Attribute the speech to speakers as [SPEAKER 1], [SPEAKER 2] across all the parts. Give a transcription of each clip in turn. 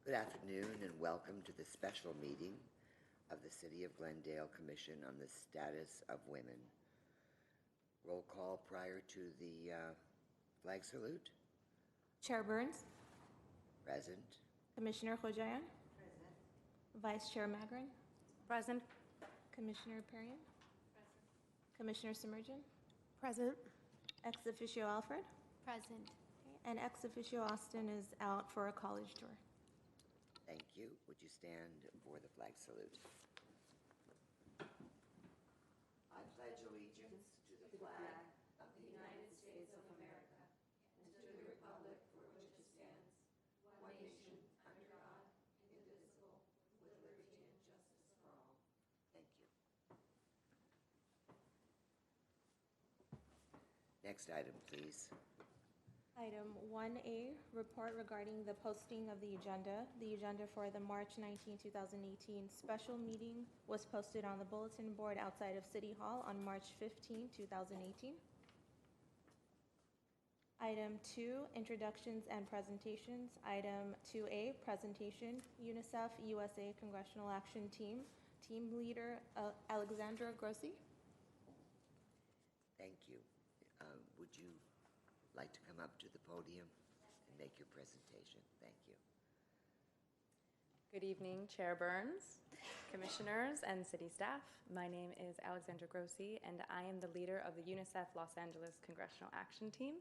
[SPEAKER 1] Good afternoon and welcome to the special meeting of the City of Glendale Commission on the Status of Women. Roll call prior to the flag salute.
[SPEAKER 2] Chair Burns.
[SPEAKER 1] Present.
[SPEAKER 2] Commissioner Hojayan.
[SPEAKER 3] Present.
[SPEAKER 2] Vice Chair Magrin.
[SPEAKER 3] Present.
[SPEAKER 2] Commissioner Perrion.
[SPEAKER 3] Present.
[SPEAKER 2] Commissioner Simmergen.
[SPEAKER 3] Present.
[SPEAKER 2] Ex officio Alfred.
[SPEAKER 3] Present.
[SPEAKER 2] And ex officio Austin is out for a college tour.
[SPEAKER 1] Thank you. Would you stand for the flag salute? I pledge allegiance to the flag of the United States of America and to the republic for which it stands, one nation, under God, indivisible, with liberty and justice for all. Thank you. Next item, please.
[SPEAKER 2] Item 1A, report regarding the posting of the agenda. The agenda for the March 19, 2018 special meeting was posted on the bulletin board outside of City Hall on March 15, 2018. Item 2, introductions and presentations. Item 2A, presentation, UNICEF USA Congressional Action Team. Team leader, Alexandra Grossi.
[SPEAKER 1] Thank you. Would you like to come up to the podium and make your presentation? Thank you.
[SPEAKER 4] Good evening, Chair Burns, Commissioners, and City staff. My name is Alexandra Grossi, and I am the leader of the UNICEF Los Angeles Congressional Action Team.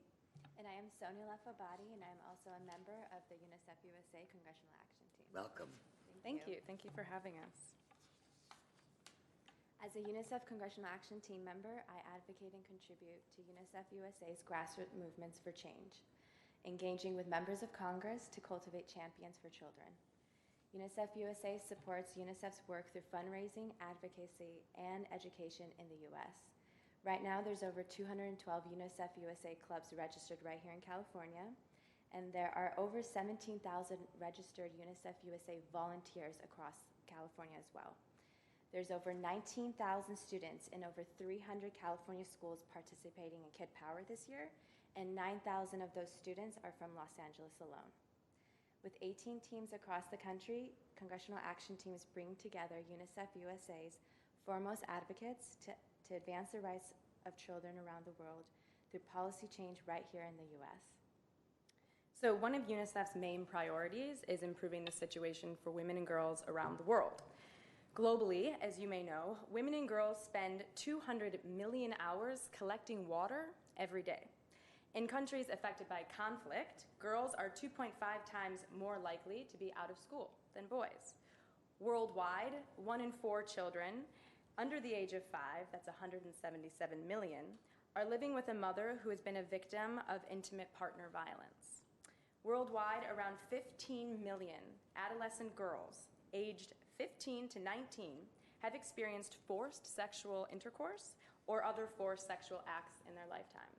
[SPEAKER 5] And I am Sonia Lefabadi, and I'm also a member of the UNICEF USA Congressional Action Team.
[SPEAKER 1] Welcome.
[SPEAKER 4] Thank you. Thank you for having us.
[SPEAKER 5] As a UNICEF Congressional Action Team member, I advocate and contribute to UNICEF USA's grassroots movements for change, engaging with members of Congress to cultivate champions for children. UNICEF USA supports UNICEF's work through fundraising, advocacy, and education in the U.S. Right now, there's over 212 UNICEF USA clubs registered right here in California, and there are over 17,000 registered UNICEF USA volunteers across California as well. There's over 19,000 students in over 300 California schools participating in Kid Power this year, and 9,000 of those students are from Los Angeles alone. With 18 teams across the country, Congressional Action Teams bring together UNICEF USA's foremost advocates to advance the rights of children around the world through policy change right here in the U.S.
[SPEAKER 4] So one of UNICEF's main priorities is improving the situation for women and girls around the world. Globally, as you may know, women and girls spend 200 million hours collecting water every day. In countries affected by conflict, girls are 2.5 times more likely to be out of school than boys. Worldwide, 1 in 4 children under the age of 5, that's 177 million, are living with a mother who has been a victim of intimate partner violence. Worldwide, around 15 million adolescent girls aged 15 to 19 have experienced forced sexual intercourse or other forced sexual acts in their lifetime.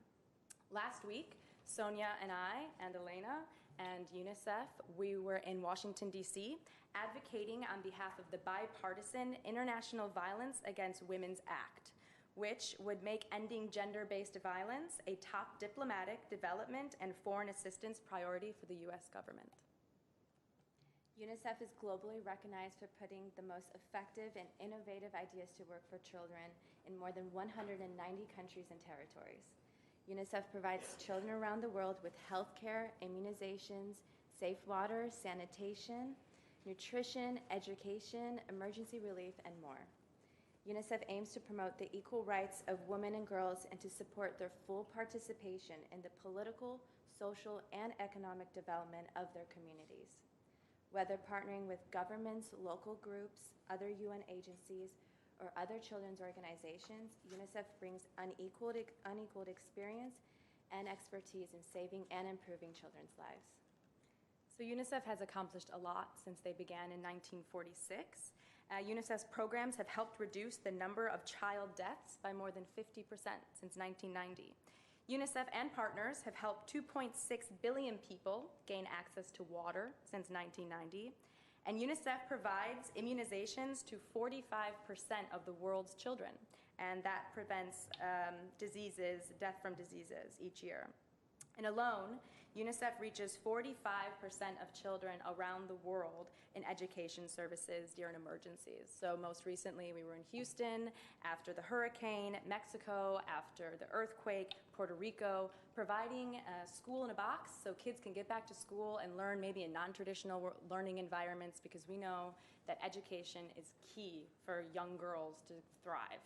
[SPEAKER 4] Last week, Sonia and I and Elena and UNICEF, we were in Washington, D.C., advocating on behalf of the bipartisan International Violence Against Women's Act, which would make ending gender-based violence a top diplomatic, development, and foreign assistance priority for the U.S. government.
[SPEAKER 5] UNICEF is globally recognized for putting the most effective and innovative ideas to work for children in more than 190 countries and territories. UNICEF provides children around the world with health care, immunizations, safe water, sanitation, nutrition, education, emergency relief, and more. UNICEF aims to promote the equal rights of women and girls and to support their full participation in the political, social, and economic development of their communities. Whether partnering with governments, local groups, other UN agencies, or other children's organizations, UNICEF brings unequaled experience and expertise in saving and improving children's lives.
[SPEAKER 4] So UNICEF has accomplished a lot since they began in 1946. UNICEF's programs have helped reduce the number of child deaths by more than 50% since 1990. UNICEF and partners have helped 2.6 billion people gain access to water since 1990, and UNICEF provides immunizations to 45% of the world's children, and that prevents death from diseases each year. And alone, UNICEF reaches 45% of children around the world in education services during emergencies. So most recently, we were in Houston after the hurricane, Mexico after the earthquake, Puerto Rico, providing a school in a box so kids can get back to school and learn maybe in non-traditional learning environments, because we know that education is key for young girls to thrive.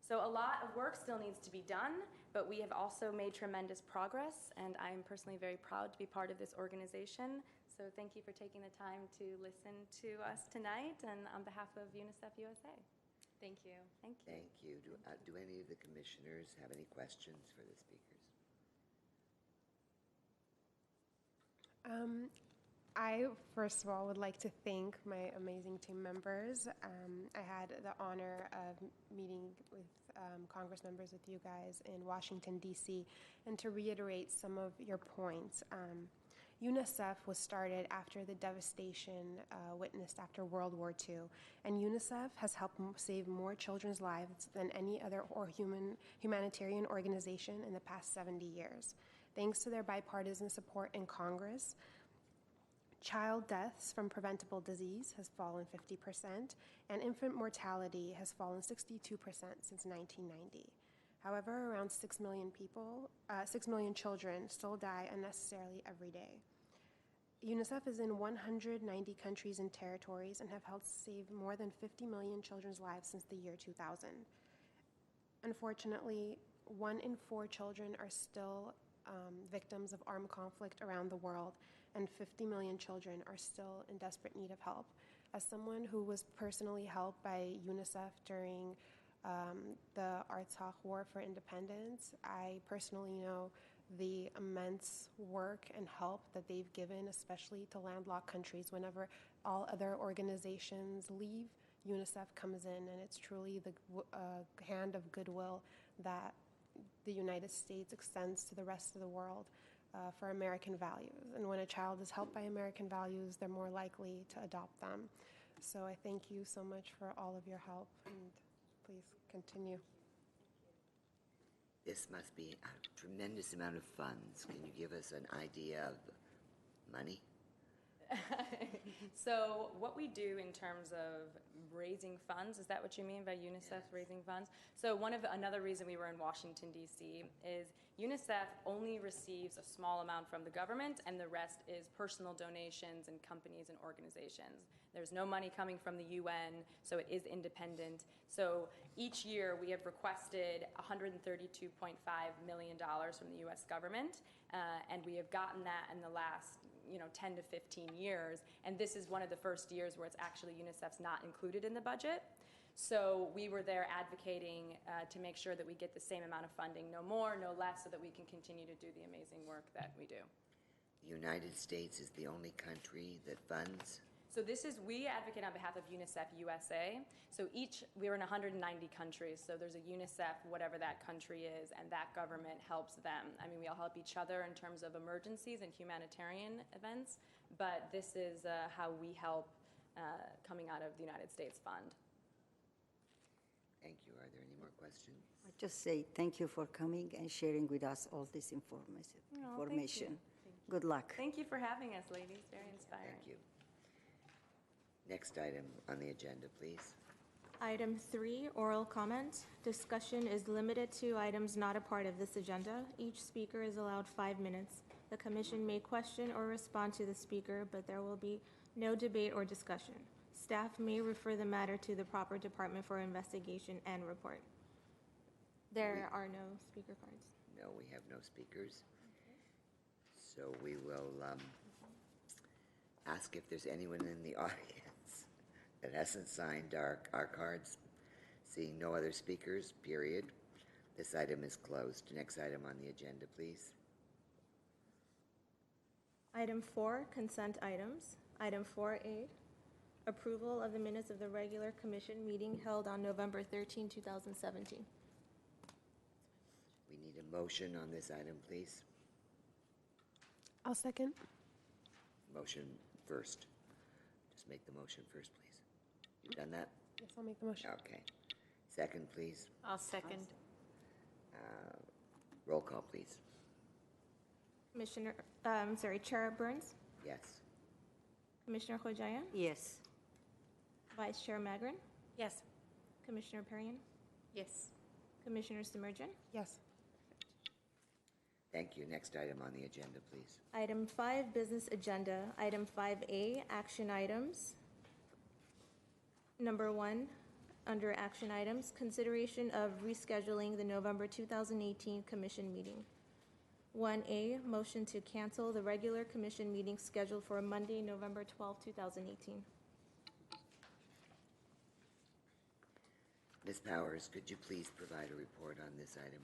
[SPEAKER 4] So a lot of work still needs to be done, but we have also made tremendous progress, and I am personally very proud to be part of this organization. So thank you for taking the time to listen to us tonight, and on behalf of UNICEF USA.
[SPEAKER 5] Thank you.
[SPEAKER 4] Thank you.
[SPEAKER 6] Thank you. Do any of the commissioners have any questions for the speakers?
[SPEAKER 3] I, first of all, would like to thank my amazing team members. I had the honor of meeting with Congress members with you guys in Washington, D.C., and to reiterate some of your points. UNICEF was started after the devastation witnessed after World War II, and UNICEF has helped save more children's lives than any other humanitarian organization in the past 70 years. Thanks to their bipartisan support in Congress, child deaths from preventable disease has fallen 50%, and infant mortality has fallen 62% since 1990. However, around 6 million children still die unnecessarily every day. UNICEF is in 190 countries and territories and have helped save more than 50 million children's lives since the year 2000. Unfortunately, 1 in 4 children are still victims of armed conflict around the world, and 50 million children are still in desperate need of help. As someone who was personally helped by UNICEF during the Artsakh War for Independence, I personally know the immense work and help that they've given, especially to landlocked countries. Whenever all other organizations leave, UNICEF comes in, and it's truly the hand of goodwill that the United States extends to the rest of the world for American values. And when a child is helped by American values, they're more likely to adopt them. So I thank you so much for all of your help, and please continue.
[SPEAKER 6] This must be a tremendous amount of funds. Can you give us an idea of money?
[SPEAKER 4] So what we do in terms of raising funds, is that what you mean by UNICEF raising funds? So another reason we were in Washington, D.C. is UNICEF only receives a small amount from the government, and the rest is personal donations and companies and organizations. There's no money coming from the UN, so it is independent. So each year we have requested $132.5 million from the U.S. government, and we have gotten that in the last 10 to 15 years, and this is one of the first years where it's actually UNICEF's not included in the budget. So we were there advocating to make sure that we get the same amount of funding, no more, no less, so that we can continue to do the amazing work that we do.
[SPEAKER 6] The United States is the only country that funds?
[SPEAKER 4] So we advocate on behalf of UNICEF USA. So we're in 190 countries, so there's a UNICEF, whatever that country is, and that government helps them. I mean, we all help each other in terms of emergencies and humanitarian events, but this is how we help coming out of the United States Fund.
[SPEAKER 6] Thank you. Are there any more questions?
[SPEAKER 7] I just say thank you for coming and sharing with us all this information.
[SPEAKER 4] Thank you.
[SPEAKER 7] Good luck.
[SPEAKER 4] Thank you for having us, ladies. Very inspiring.
[SPEAKER 6] Thank you. Next item on the agenda, please.
[SPEAKER 2] Item 3, oral comment. Discussion is limited to items not a part of this agenda. Each speaker is allowed 5 minutes. The commission may question or respond to the speaker, but there will be no debate or discussion. Staff may refer the matter to the proper department for investigation and report. There are no speaker cards.
[SPEAKER 6] No, we have no speakers. So we will ask if there's anyone in the audience that hasn't signed our cards. Seeing no other speakers, period. This item is closed. Next item on the agenda, please.
[SPEAKER 2] Item 4, consent items. Item 4A, approval of the minutes of the regular commission meeting held on November 13, 2017.
[SPEAKER 6] We need a motion on this item, please.
[SPEAKER 3] I'll second.
[SPEAKER 6] Motion first. Just make the motion first, please. You've done that?
[SPEAKER 3] Yes, I'll make the motion.
[SPEAKER 6] Okay. Second, please.
[SPEAKER 3] I'll second.
[SPEAKER 6] Roll call, please.
[SPEAKER 2] Chair Burns,
[SPEAKER 6] Yes.
[SPEAKER 2] Commissioner Khojayan,
[SPEAKER 7] Yes.
[SPEAKER 2] Vice Chair Magrin,
[SPEAKER 4] Yes.
[SPEAKER 2] Commissioner Perrin,
[SPEAKER 4] Yes.
[SPEAKER 2] Commissioner Simmergen.
[SPEAKER 3] Yes.
[SPEAKER 6] Thank you. Next item on the agenda, please.
[SPEAKER 2] Item 5, business agenda. Item 5A, action items. Number 1, under action items, consideration of rescheduling the November 2018 commission meeting. 1A, motion to cancel the regular commission meeting scheduled for Monday, November 12, 2018.
[SPEAKER 6] Ms. Powers, could you please provide a report on this item?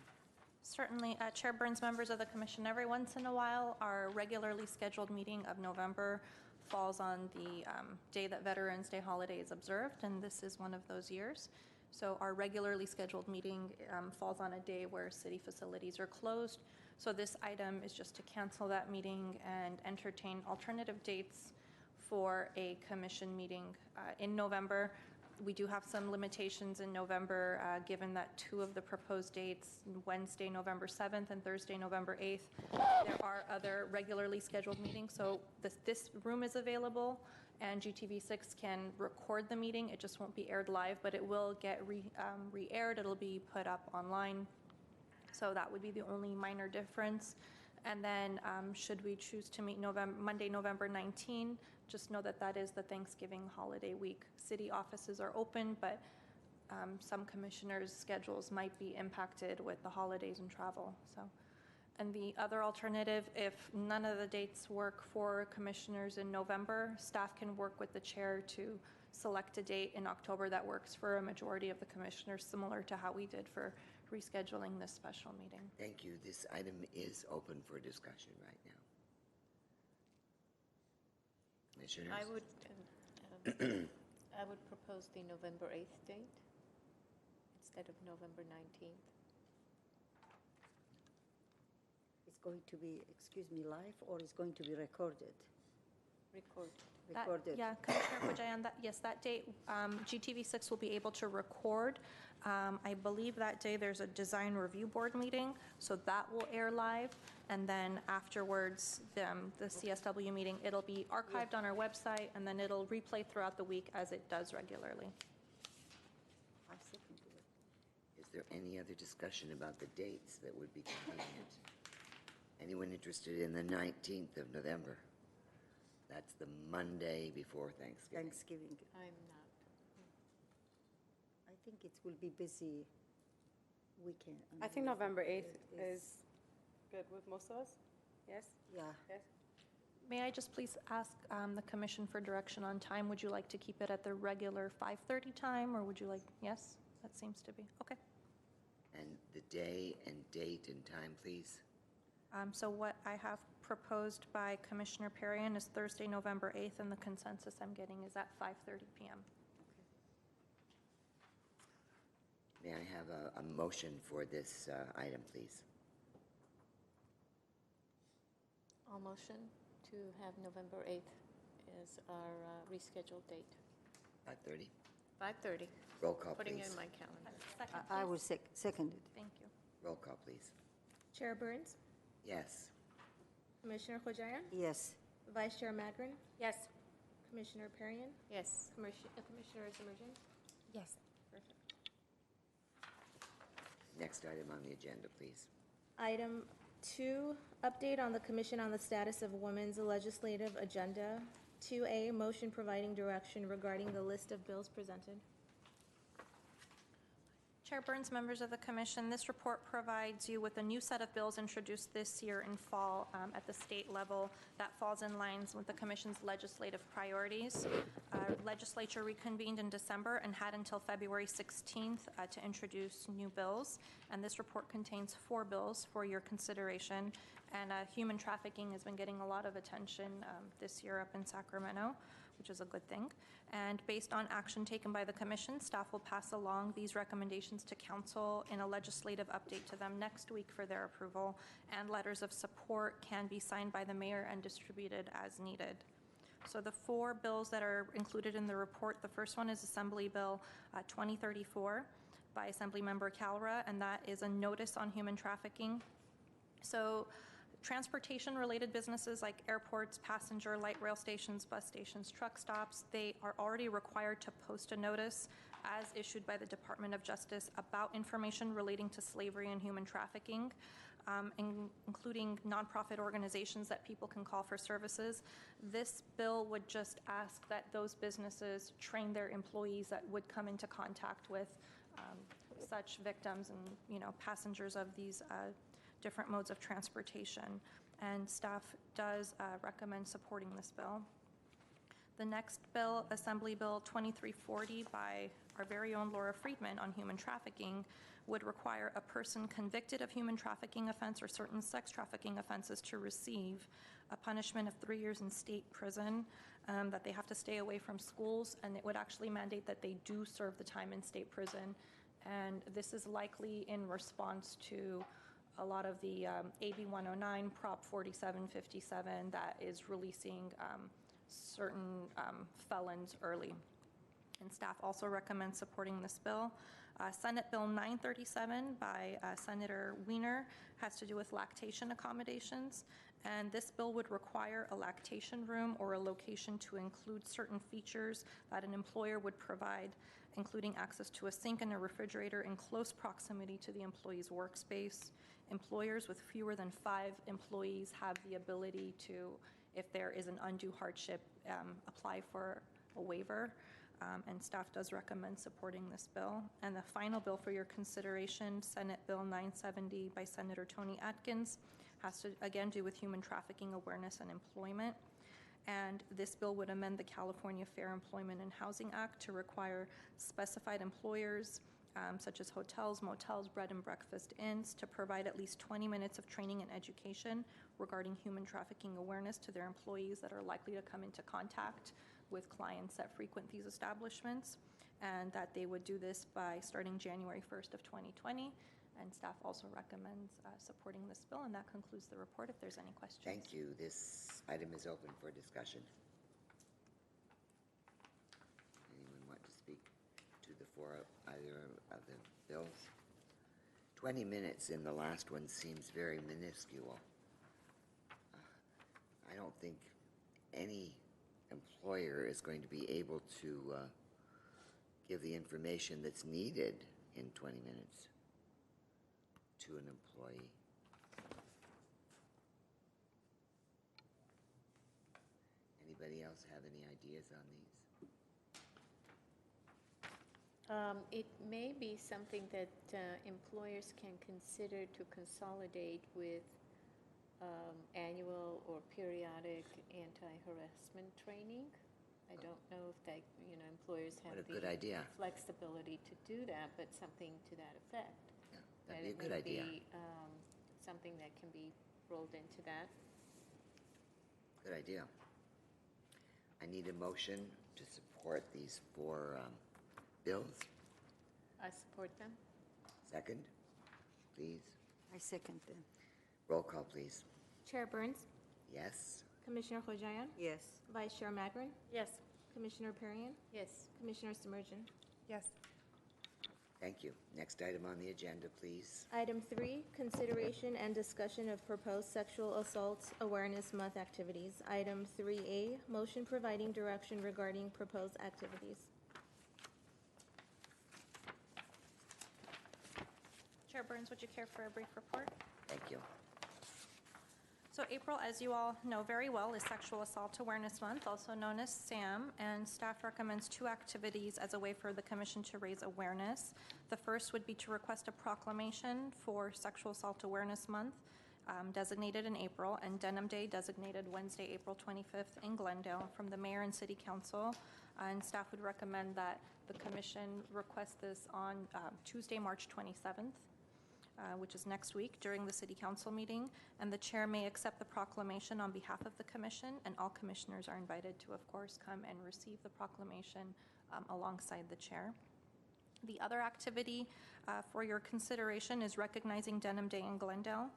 [SPEAKER 8] Certainly. Chair Burns, members of the commission, every once in a while, our regularly scheduled meeting of November falls on the day that Veterans Day holiday is observed, and this is one of those years. So our regularly scheduled meeting falls on a day where city facilities are closed. So this item is just to cancel that meeting and entertain alternative dates for a commission meeting in November. We do have some limitations in November, given that 2 of the proposed dates, Wednesday, November 7th and Thursday, November 8th, there are other regularly scheduled meetings. So this room is available, and GTV6 can record the meeting. It just won't be aired live, but it will get re-aired. It'll be put up online. So that would be the only minor difference. And then should we choose to meet Monday, November 19, just know that that is the Thanksgiving holiday week. City offices are open, but some commissioners' schedules might be impacted with the holidays and travel. So, and the other alternative, if none of the dates work for commissioners in November, staff can work with the chair to select a date in October that works for a majority of the commissioners, similar to how we did for rescheduling this special meeting.
[SPEAKER 6] Thank you. This item is open for discussion right now. Commissioners?
[SPEAKER 9] I would propose the November 8th date instead of November 19th.
[SPEAKER 7] It's going to be, excuse me, live or it's going to be recorded?
[SPEAKER 9] Recorded.
[SPEAKER 7] Recorded.
[SPEAKER 8] Yeah, Commissioner Khojayan, yes, that date, GTV6 will be able to record. I believe that day there's a design review board meeting, so that will air live. And then afterwards, the CSW meeting, it'll be archived on our website, and then it'll replay throughout the week as it does regularly.
[SPEAKER 7] I second it.
[SPEAKER 6] Is there any other discussion about the dates that would be convenient? Anyone interested in the 19th of November? That's the Monday before Thanksgiving.
[SPEAKER 7] Thanksgiving.
[SPEAKER 9] I'm not.
[SPEAKER 7] I think it will be busy weekend.
[SPEAKER 4] I think November 8th is good with most of us. Yes?
[SPEAKER 7] Yeah.
[SPEAKER 4] Yes?
[SPEAKER 8] May I just please ask the commission for direction on time? Would you like to keep it at the regular 5:30 time, or would you like, yes? That seems to be, okay.
[SPEAKER 6] And the day and date and time, please.
[SPEAKER 8] So what I have proposed by Commissioner Perrin is Thursday, November 8th, and the consensus I'm getting is at 5:30 p.m.
[SPEAKER 6] May I have a motion for this item, please?
[SPEAKER 9] I'll motion to have November 8th as our rescheduled date.
[SPEAKER 6] 5:30?
[SPEAKER 9] 5:30.
[SPEAKER 6] Roll call,
[SPEAKER 9] Putting it
[SPEAKER 6] please.
[SPEAKER 9] in my calendar.
[SPEAKER 8] Second,
[SPEAKER 7] I will
[SPEAKER 8] please.
[SPEAKER 7] second it.
[SPEAKER 8] Thank you.
[SPEAKER 6] Roll call, please.
[SPEAKER 2] Chair Burns,
[SPEAKER 6] Yes.
[SPEAKER 2] Commissioner Khojayan,
[SPEAKER 7] Yes.
[SPEAKER 2] Vice Chair Magrin,
[SPEAKER 4] Yes.
[SPEAKER 2] Commissioner Perrin,
[SPEAKER 9] Yes.
[SPEAKER 2] Commissioner Simmergen.
[SPEAKER 3] Yes.
[SPEAKER 2] Perfect.
[SPEAKER 6] Next item on the agenda, please.
[SPEAKER 2] Item 2, update on the Commission on the Status of Women's Legislative Agenda. 2A, motion providing direction regarding the list of bills presented.
[SPEAKER 8] Chair Burns, members of the commission, this report provides you with a new set of bills introduced this year in fall at the state level that falls in lines with the commission's legislative priorities. Legislature reconvened in December and had until February 16th to introduce new bills, and this report contains 4 bills for your consideration. And human trafficking has been getting a lot of attention this year up in Sacramento, which is a good thing. And based on action taken by the commission, staff will pass along these recommendations to council in a legislative update to them next week for their approval, and letters of support can be signed by the mayor and distributed as needed. So the 4 bills that are included in the report, the first one is Assembly Bill 2034 by Assemblymember Calra, and that is a notice on human trafficking. So Transportation-related businesses like airports, passenger, light rail stations, bus stations, truck stops, they are already required to post a notice as issued by the Department of Justice about information relating to slavery and human trafficking, including nonprofit organizations that people can call for services. This bill would just ask that those businesses train their employees that would come into contact with such victims and passengers of these different modes of transportation. And staff does recommend supporting this bill. The next bill, Assembly Bill 2340 by our very own Laura Friedman on human trafficking, would require a person convicted of human trafficking offense or certain sex trafficking offenses to receive a punishment of 3 years in state prison, that they have to stay away from schools, and it would actually mandate that they do serve the time in state prison. And this is likely in response to a lot of the AB 109, Prop 4757 that is releasing certain felons early. And staff also recommends supporting this bill. Senate Bill 937 by Senator Wiener has to do with lactation accommodations. And this bill would require a lactation room or a location to include certain features that an employer would provide, including access to a sink and a refrigerator in close proximity to the employee's workspace. Employers with fewer than 5 employees have the ability to, if there is an undue hardship, apply for a waiver. And staff does recommend supporting this bill. And the final bill for your consideration, Senate Bill 970 by Senator Tony Atkins, has to again do with human trafficking awareness and employment. And this bill would amend the California Fair Employment and Housing Act to require specified employers, such as hotels, motels, bread and breakfast inns, to provide at least 20 minutes of training and education regarding human trafficking awareness to their employees that are likely to come into contact with clients that frequent these establishments, and that they would do this by starting January 1st of 2020. And staff also recommends supporting this bill, and that concludes the report if there's any questions.
[SPEAKER 6] Thank you. This item is open for discussion. Anyone want to speak to the for either of the bills? 20 minutes in the last one seems very minuscule. I don't think any employer is going to be able to give the information that's needed in 20 minutes to an employee. Anybody else have any ideas on these?
[SPEAKER 9] It may be something that employers can consider to consolidate with annual or periodic anti-harassment training. I don't know if that, employers have
[SPEAKER 6] What a good idea.
[SPEAKER 9] flexibility to do that, but something to that effect.
[SPEAKER 6] Yeah, that'd be a good idea.
[SPEAKER 9] Be something that can be rolled into that.
[SPEAKER 6] Good idea. I need a motion to support these 4 bills.
[SPEAKER 9] I support them.
[SPEAKER 6] Second, please.
[SPEAKER 7] I second them.
[SPEAKER 6] Roll call, please.
[SPEAKER 2] Chair Burns,
[SPEAKER 6] Yes.
[SPEAKER 2] Commissioner Khojayan,
[SPEAKER 7] Yes.
[SPEAKER 2] Vice Chair Magrin,
[SPEAKER 9] Yes.
[SPEAKER 2] Commissioner Perrion,
[SPEAKER 9] Yes.
[SPEAKER 2] Commissioner Submergent.
[SPEAKER 3] Yes.
[SPEAKER 6] Thank you. Next item on the agenda, please.
[SPEAKER 2] Item 3, consideration and discussion of proposed Sexual Assault Awareness Month activities. Item 3A, motion providing direction regarding proposed activities.
[SPEAKER 8] Chair Burns, would you care for a brief report?
[SPEAKER 6] Thank you.
[SPEAKER 8] So April, as you all know very well, is Sexual Assault Awareness Month, also known as SAM, and staff recommends 2 activities as a way for the Commission to raise awareness. The first would be to request a proclamation for Sexual Assault Awareness Month, designated in April, and Denim Day, designated Wednesday, April 25th in Glendale, from the Mayor and City Council. And staff would recommend that the Commission request this on Tuesday, March 27th. Which is next week during the City Council meeting, and the Chair may accept the proclamation on behalf of the Commission, and all Commissioners are invited to, of course, come and receive the proclamation alongside the Chair. The other activity for your consideration is recognizing Denim Day in Glendale.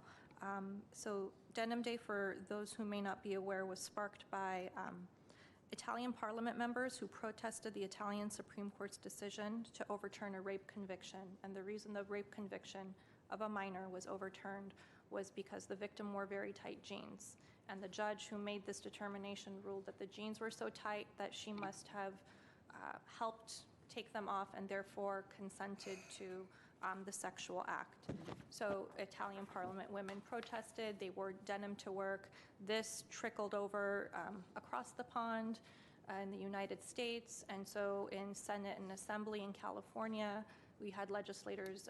[SPEAKER 8] So Denim Day, for those who may not be aware, was sparked by Italian Parliament members who protested the Italian Supreme Court's decision to overturn a rape conviction, and the reason the rape conviction of a minor was overturned was because the victim wore very tight jeans. And the judge who made this determination ruled that the jeans were so tight that she must have helped take them off and therefore consented to the sexual act. So Italian Parliament women protested, they wore denim to work. This trickled over across the pond in the United States, and so in Senate and Assembly in California, we had legislators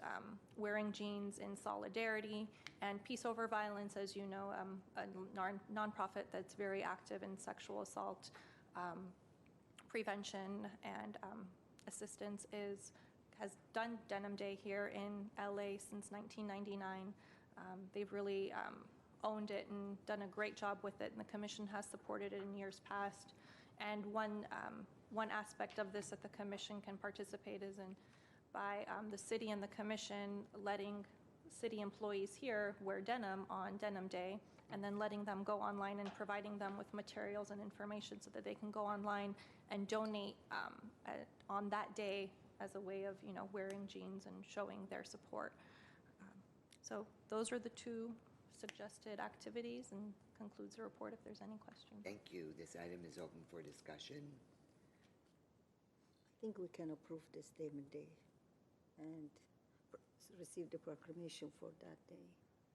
[SPEAKER 8] wearing jeans in solidarity. And Peace Over Violence, as you know, a nonprofit that's very active in sexual assault prevention and assistance, has done Denim Day here in LA since 1999. They've really owned it and done a great job with it, and the commission has supported it in years past. And one aspect of this that the commission can participate is in by the city and the commission letting city employees here wear denim on Denim Day, and then letting them go online and providing them with materials and information so that they can go online and donate on that day as a way of, wearing jeans and showing their support. So those are the two suggested activities, and concludes the report if there's any questions.
[SPEAKER 6] Thank you. This item is open for discussion.
[SPEAKER 7] I think we can approve this Statement Day and receive the proclamation for that day.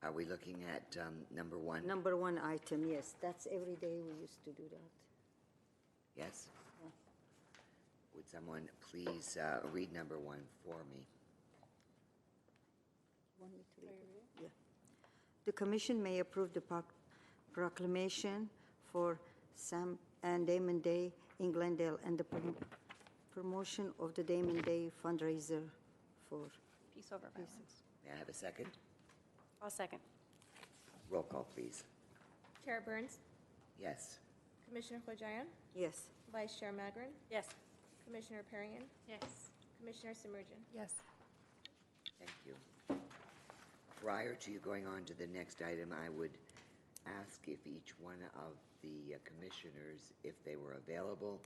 [SPEAKER 6] Are we looking at number one?
[SPEAKER 7] Number one item, yes. That's every day we used to do that.
[SPEAKER 6] Yes?
[SPEAKER 7] Yeah.
[SPEAKER 6] Would someone please read number one for me?
[SPEAKER 7] Want me to read it? Yeah. The commission may approve the proclamation for Sam and Damon Day in Glendale and the promotion of the Damon Day fundraiser for
[SPEAKER 8] Peace Over Violence.
[SPEAKER 6] May I have a second?
[SPEAKER 4] I'll second.
[SPEAKER 6] Roll call, please.
[SPEAKER 2] Chair Burns,
[SPEAKER 6] Yes.
[SPEAKER 2] Commissioner Khojayan,
[SPEAKER 7] Yes.
[SPEAKER 2] Vice Chair Magrin,
[SPEAKER 4] Yes.
[SPEAKER 2] Commissioner Perrian,
[SPEAKER 9] Yes.
[SPEAKER 2] Commissioner Simmerjan.
[SPEAKER 3] Yes.
[SPEAKER 6] Thank you. Prior to you going on to the next item, I would ask if each one of the commissioners, if they were available,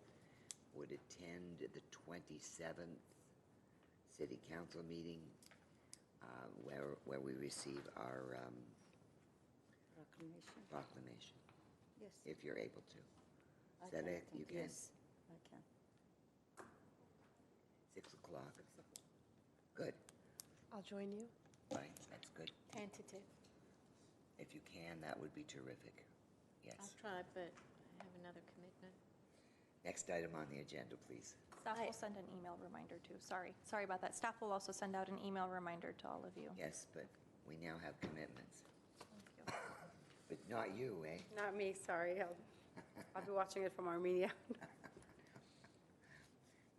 [SPEAKER 6] would attend the 27th City Council meeting where we receive our proclamation,
[SPEAKER 7] Yes.
[SPEAKER 6] if you're able to.
[SPEAKER 7] I
[SPEAKER 6] Is that
[SPEAKER 7] can
[SPEAKER 6] it? You
[SPEAKER 7] attend.
[SPEAKER 6] can?
[SPEAKER 7] Yes, I can.
[SPEAKER 6] 6 o'clock. Good.
[SPEAKER 3] I'll join you.
[SPEAKER 6] Right, that's good.
[SPEAKER 9] Tentative.
[SPEAKER 6] If you can, that would be terrific. Yes.
[SPEAKER 9] I'll try, but I have another commitment.
[SPEAKER 6] Next item on the agenda, please.
[SPEAKER 8] Staff will send an email reminder too. Sorry about that. Staff will also send out an email reminder to all of you.
[SPEAKER 6] Yes, but we now have commitments.
[SPEAKER 8] Thank you.
[SPEAKER 6] But not you, eh?
[SPEAKER 4] Not me, sorry. I'll be watching it from Armenia.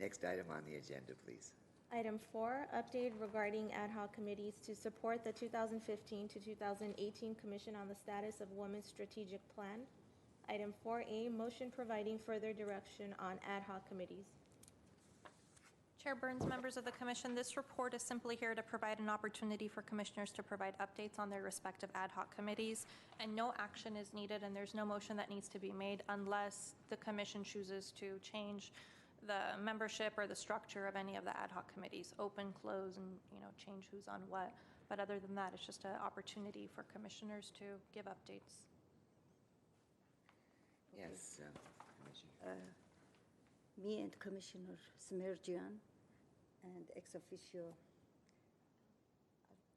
[SPEAKER 6] Next item on the agenda, please.
[SPEAKER 2] Item 4, update regarding ad hoc committees to support the 2015 to 2018 Commission on the Status of Women's Strategic Plan. Item 4A, motion providing further direction on ad hoc committees.
[SPEAKER 8] Chair Burns, members of the commission, this report is simply here to provide an opportunity for commissioners to provide updates on their respective ad hoc committees, and no action is needed, and there's no motion that needs to be made unless the commission chooses to change the membership or the structure of any of the ad hoc committees, open, close, and change who's on what. But other than that, it's just an opportunity for commissioners to give updates.
[SPEAKER 6] Yes, Commissioner.
[SPEAKER 7] Me and Commissioner Smerjian and ex officio,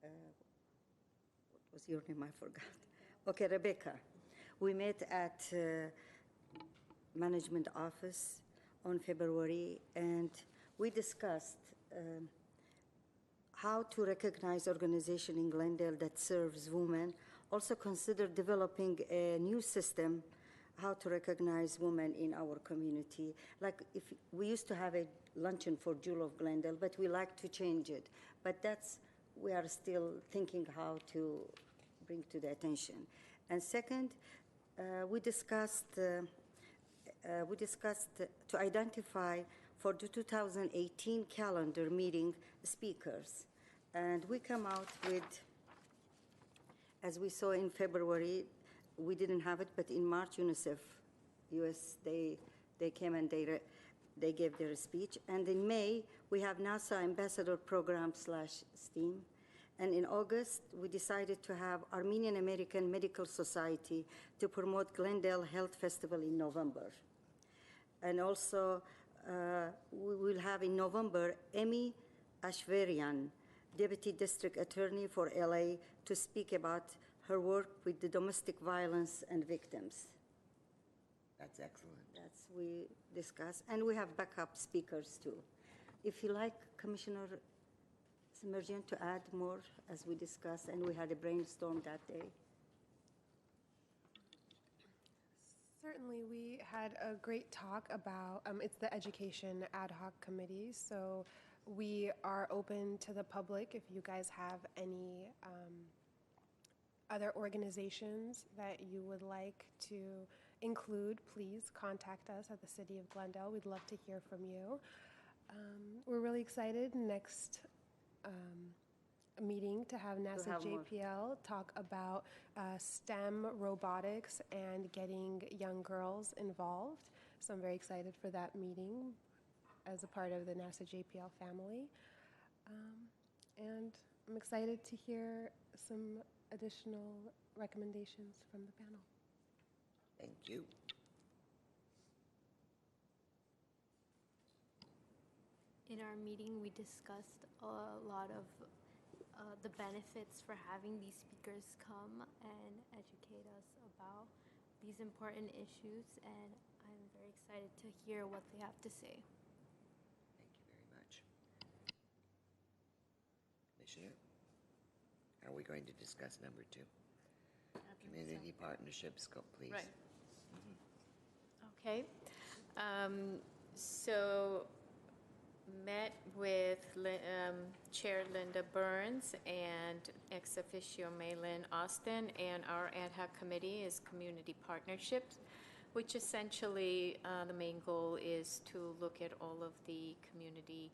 [SPEAKER 7] what was your name? I forgot. Okay, Rebecca. We met at management office on February, and we discussed how to recognize organization in Glendale that serves women. Also consider developing a new system how to recognize women in our community. Like if we used to have a luncheon for Jewel of Glendale, but we like to change it. But we are still thinking how to bring to the attention. And second, we discussed to identify for the 2018 calendar meeting speakers. And we come out with, as we saw in February, we didn't have it, but in March, UNICEF, they came and they gave their speech. And in May, we have NASA Ambassador Program /STEAM. And in August, we decided to have Armenian American Medical Society to promote Glendale Health Festival in November. And also, we will have in November Amy Ashverian, Deputy District Attorney for LA, to speak about her work with the domestic violence and victims.
[SPEAKER 6] That's excellent.
[SPEAKER 7] That's we discuss, and we have backup speakers too. If you like, Commissioner Semerjian, to add more as we discuss, and we had a brainstorm that day.
[SPEAKER 3] Certainly, we had a great talk about, it's the Education Ad Hoc Committee, so we are open to the public. If you guys have any other organizations that you would like to include, please contact us at the City of Glendale. We'd love to hear from you. We're really excited next meeting to have NASA JPL talk about STEM robotics and getting young girls involved. So I'm very excited for that meeting as a part of the NASA JPL family. And I'm excited to hear some additional recommendations from the panel.
[SPEAKER 6] Thank you.
[SPEAKER 10] In our meeting, we discussed a lot of the benefits for having these speakers come and educate us about these important issues, and I'm very excited to hear what they have to say.
[SPEAKER 6] Thank you very much. Commissioner, are we going to discuss number 2? Community partnerships, go please.
[SPEAKER 9] Right. Okay. So met with Chair Linda Burns and ex officio Maylin Austin, and our ad hoc committee is community partnerships, which essentially the main goal is to look at all of the community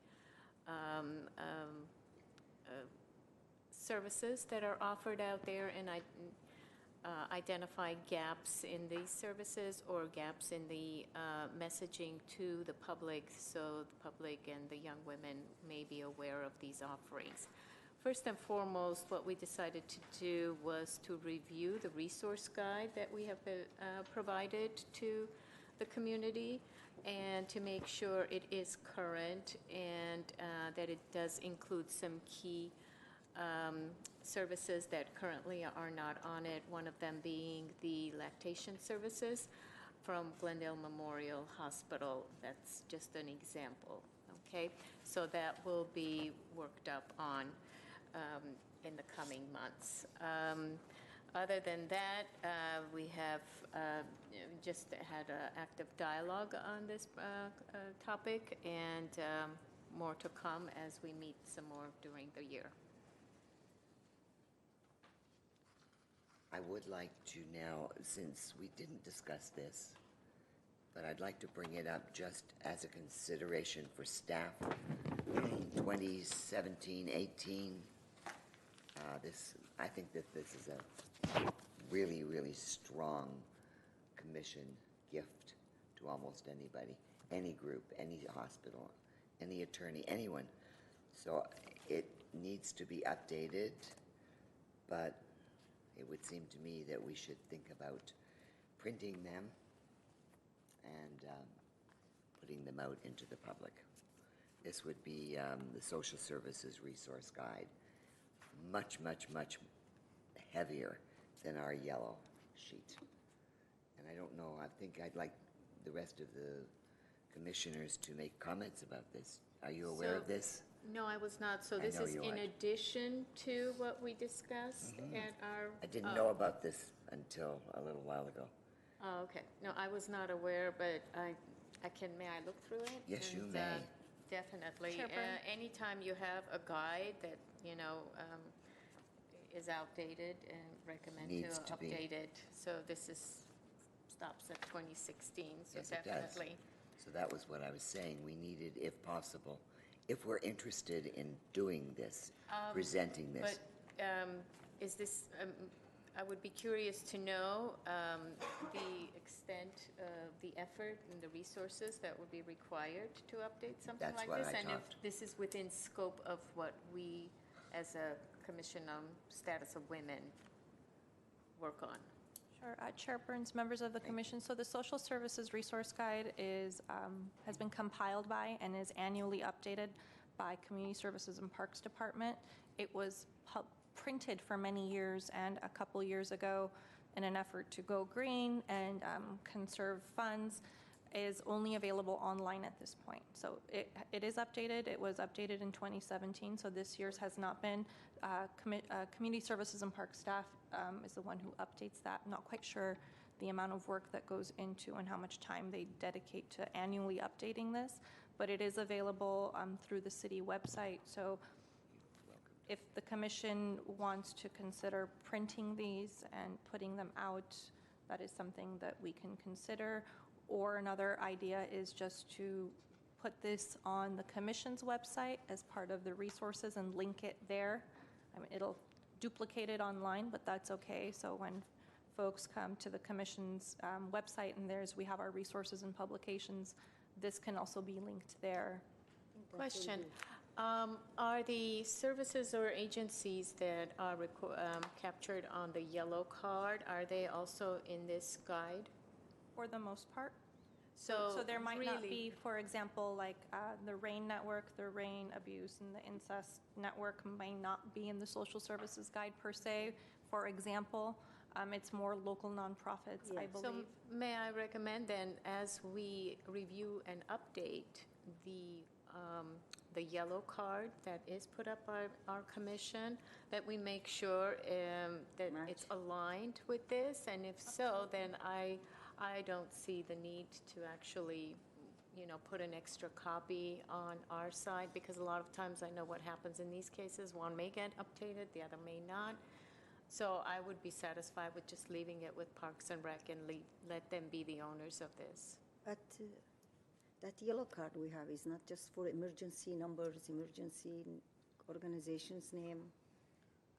[SPEAKER 9] services that are offered out there and identify gaps in these services or gaps in the messaging to the public, so the public and the young women may be aware of these offerings. First and foremost, what we decided to do was to review the resource guide that we have provided to the community and to make sure it is current and that it does include some key services that currently are not on it, one of them being the lactation services from Glendale Memorial Hospital. That's just an example, okay? So that will be worked up on in the coming months. Other than that, we have just had an active dialogue on this topic, and more to come as we meet some more during the year.
[SPEAKER 6] I would like to now, since we didn't discuss this, but I'd like to bring it up just as a consideration for staff 2017-18. I think that this is a really, really strong commission gift to almost anybody, any group, any hospital, any attorney, anyone. So it needs to be updated, but it would seem to me that we should think about printing them and putting them out into the public. This would be the Social Services Resource Guide, much, much, much heavier than our yellow sheet. And I don't know, I think I'd like the rest of the commissioners to make comments about this. Are you aware of this?
[SPEAKER 9] No, I was not. So this is in addition to what we discussed at our...
[SPEAKER 6] I didn't know about this until a little while ago.
[SPEAKER 9] Oh, okay. No, I was not aware, but may I look through it?
[SPEAKER 6] Yes, you may.
[SPEAKER 9] Definitely. Anytime you have a guide that, is outdated, and recommend
[SPEAKER 6] Needs
[SPEAKER 9] to
[SPEAKER 6] to be.
[SPEAKER 9] update it. So this stops at 2016, so
[SPEAKER 6] Yes, it does.
[SPEAKER 9] definitely.
[SPEAKER 6] So that was what I was saying. We needed, if possible, if we're interested in doing this, presenting this.
[SPEAKER 9] But is this, I would be curious to know the extent of the effort and the resources that would be required to update something
[SPEAKER 6] That's
[SPEAKER 9] like
[SPEAKER 6] what
[SPEAKER 9] this.
[SPEAKER 6] I
[SPEAKER 9] And
[SPEAKER 6] talked.
[SPEAKER 9] if this is within scope of what we as a Commission on Status of Women work on?
[SPEAKER 8] Sure. Chair Burns, members of the commission, so the Social Services Resource Guide has been compiled by and is annually updated by Community Services and Parks Department. It was printed for many years, and a couple years ago, in an effort to go green and conserve funds, is only available online at this point. So it is updated. It was updated in 2017, so this year's has not been. Community Services and Park staff is the one who updates that. I'm not quite sure the amount of work that goes into and how much time they dedicate to annually updating this, but it is available through the city website. So if the commission wants to consider printing these and putting them out, that is something that we can consider. Or another idea is just to put this on the commission's website as part of the resources and link it there. I mean, it'll duplicate it online, but that's okay. So when folks come to the commission's website and we have our resources and publications, this can also be linked there.
[SPEAKER 9] Question. Are the services or agencies that are captured on the yellow card, are they also in this guide?
[SPEAKER 8] For the most part.
[SPEAKER 9] So
[SPEAKER 8] there might not
[SPEAKER 9] really-
[SPEAKER 8] be, for example, like the RAIN network, the RAIN abuse and the incest network may not be in the social services guide per se. For example, it's more local nonprofits, I
[SPEAKER 7] Yes.
[SPEAKER 9] So
[SPEAKER 8] believe.
[SPEAKER 9] may I recommend then, as we review and update the yellow card that is put up by our commission, that we make sure that it's aligned with this, and if so, then I don't see the need to actually, put an extra copy on our side, because a lot of times I know what happens in these cases. One may get updated, the other may not. So I would be satisfied with just leaving it with Parks and Rec and let them be the owners of this.
[SPEAKER 7] But that yellow card we have is not just for emergency numbers, emergency organization's name.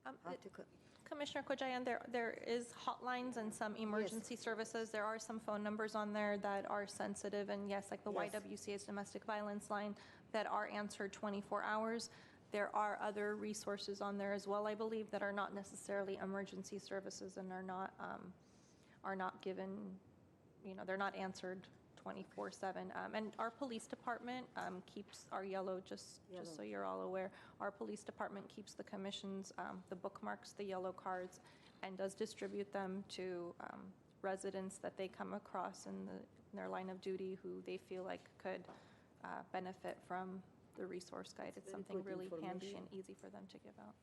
[SPEAKER 7] How to
[SPEAKER 8] Commissioner Kojayan, there is hotlines and some emergency services. There are some phone numbers on there that are sensitive, and yes, like the
[SPEAKER 7] Yes.
[SPEAKER 8] YWCA's domestic violence line that are answered 24 hours. There are other resources on there as well, I believe, that are not necessarily emergency services and are not given, they're not answered 24/7. And our police department keeps our yellow, just so you're all aware, our police department keeps the commission's, the bookmarks, the yellow cards, and does distribute them to residents that they come across in their line of duty who they feel like could benefit from the resource guide. It's
[SPEAKER 7] very
[SPEAKER 8] something
[SPEAKER 7] good
[SPEAKER 8] really handy
[SPEAKER 7] information.
[SPEAKER 8] and easy for them to give out.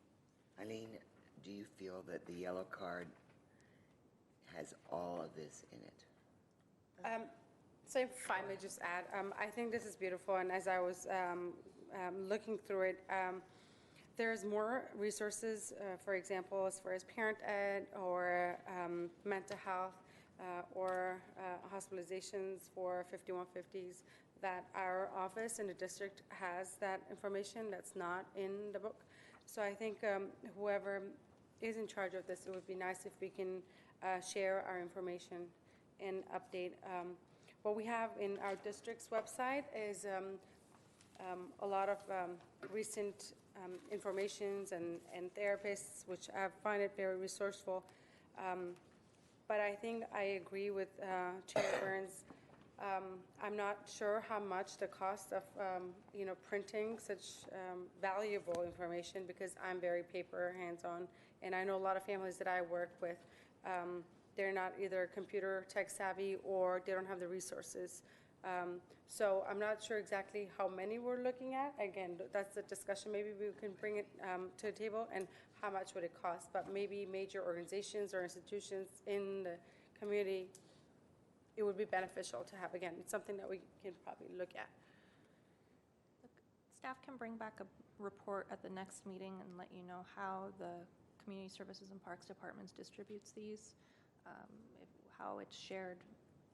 [SPEAKER 6] Eileen, do you feel that the yellow card has all of this in it?
[SPEAKER 11] So if I may just add, I think this is beautiful, and as I was looking through it, there's more resources, for example, as far as parent ed or mental health or hospitalizations for 5150s, that our office in the district has that information that's not in the book. So I think whoever is in charge of this, it would be nice if we can share our information and update. What we have in our district's website is a lot of recent informations and therapists, which I find it very resourceful. But I think I agree with Chair Burns. I'm not sure how much the cost of printing such valuable information, because I'm very paper hands-on, and I know a lot of families that I work with. They're not either computer tech savvy or they don't have the resources. So I'm not sure exactly how many we're looking at. Again, that's the discussion. Maybe we can bring it to the table, and how much would it cost? But maybe major organizations or institutions in the community, it would be beneficial to have. Again, it's something that we can probably look at.
[SPEAKER 8] Staff can bring back a report at the next meeting and let you know how the Community Services and Parks Departments distributes these, how it's shared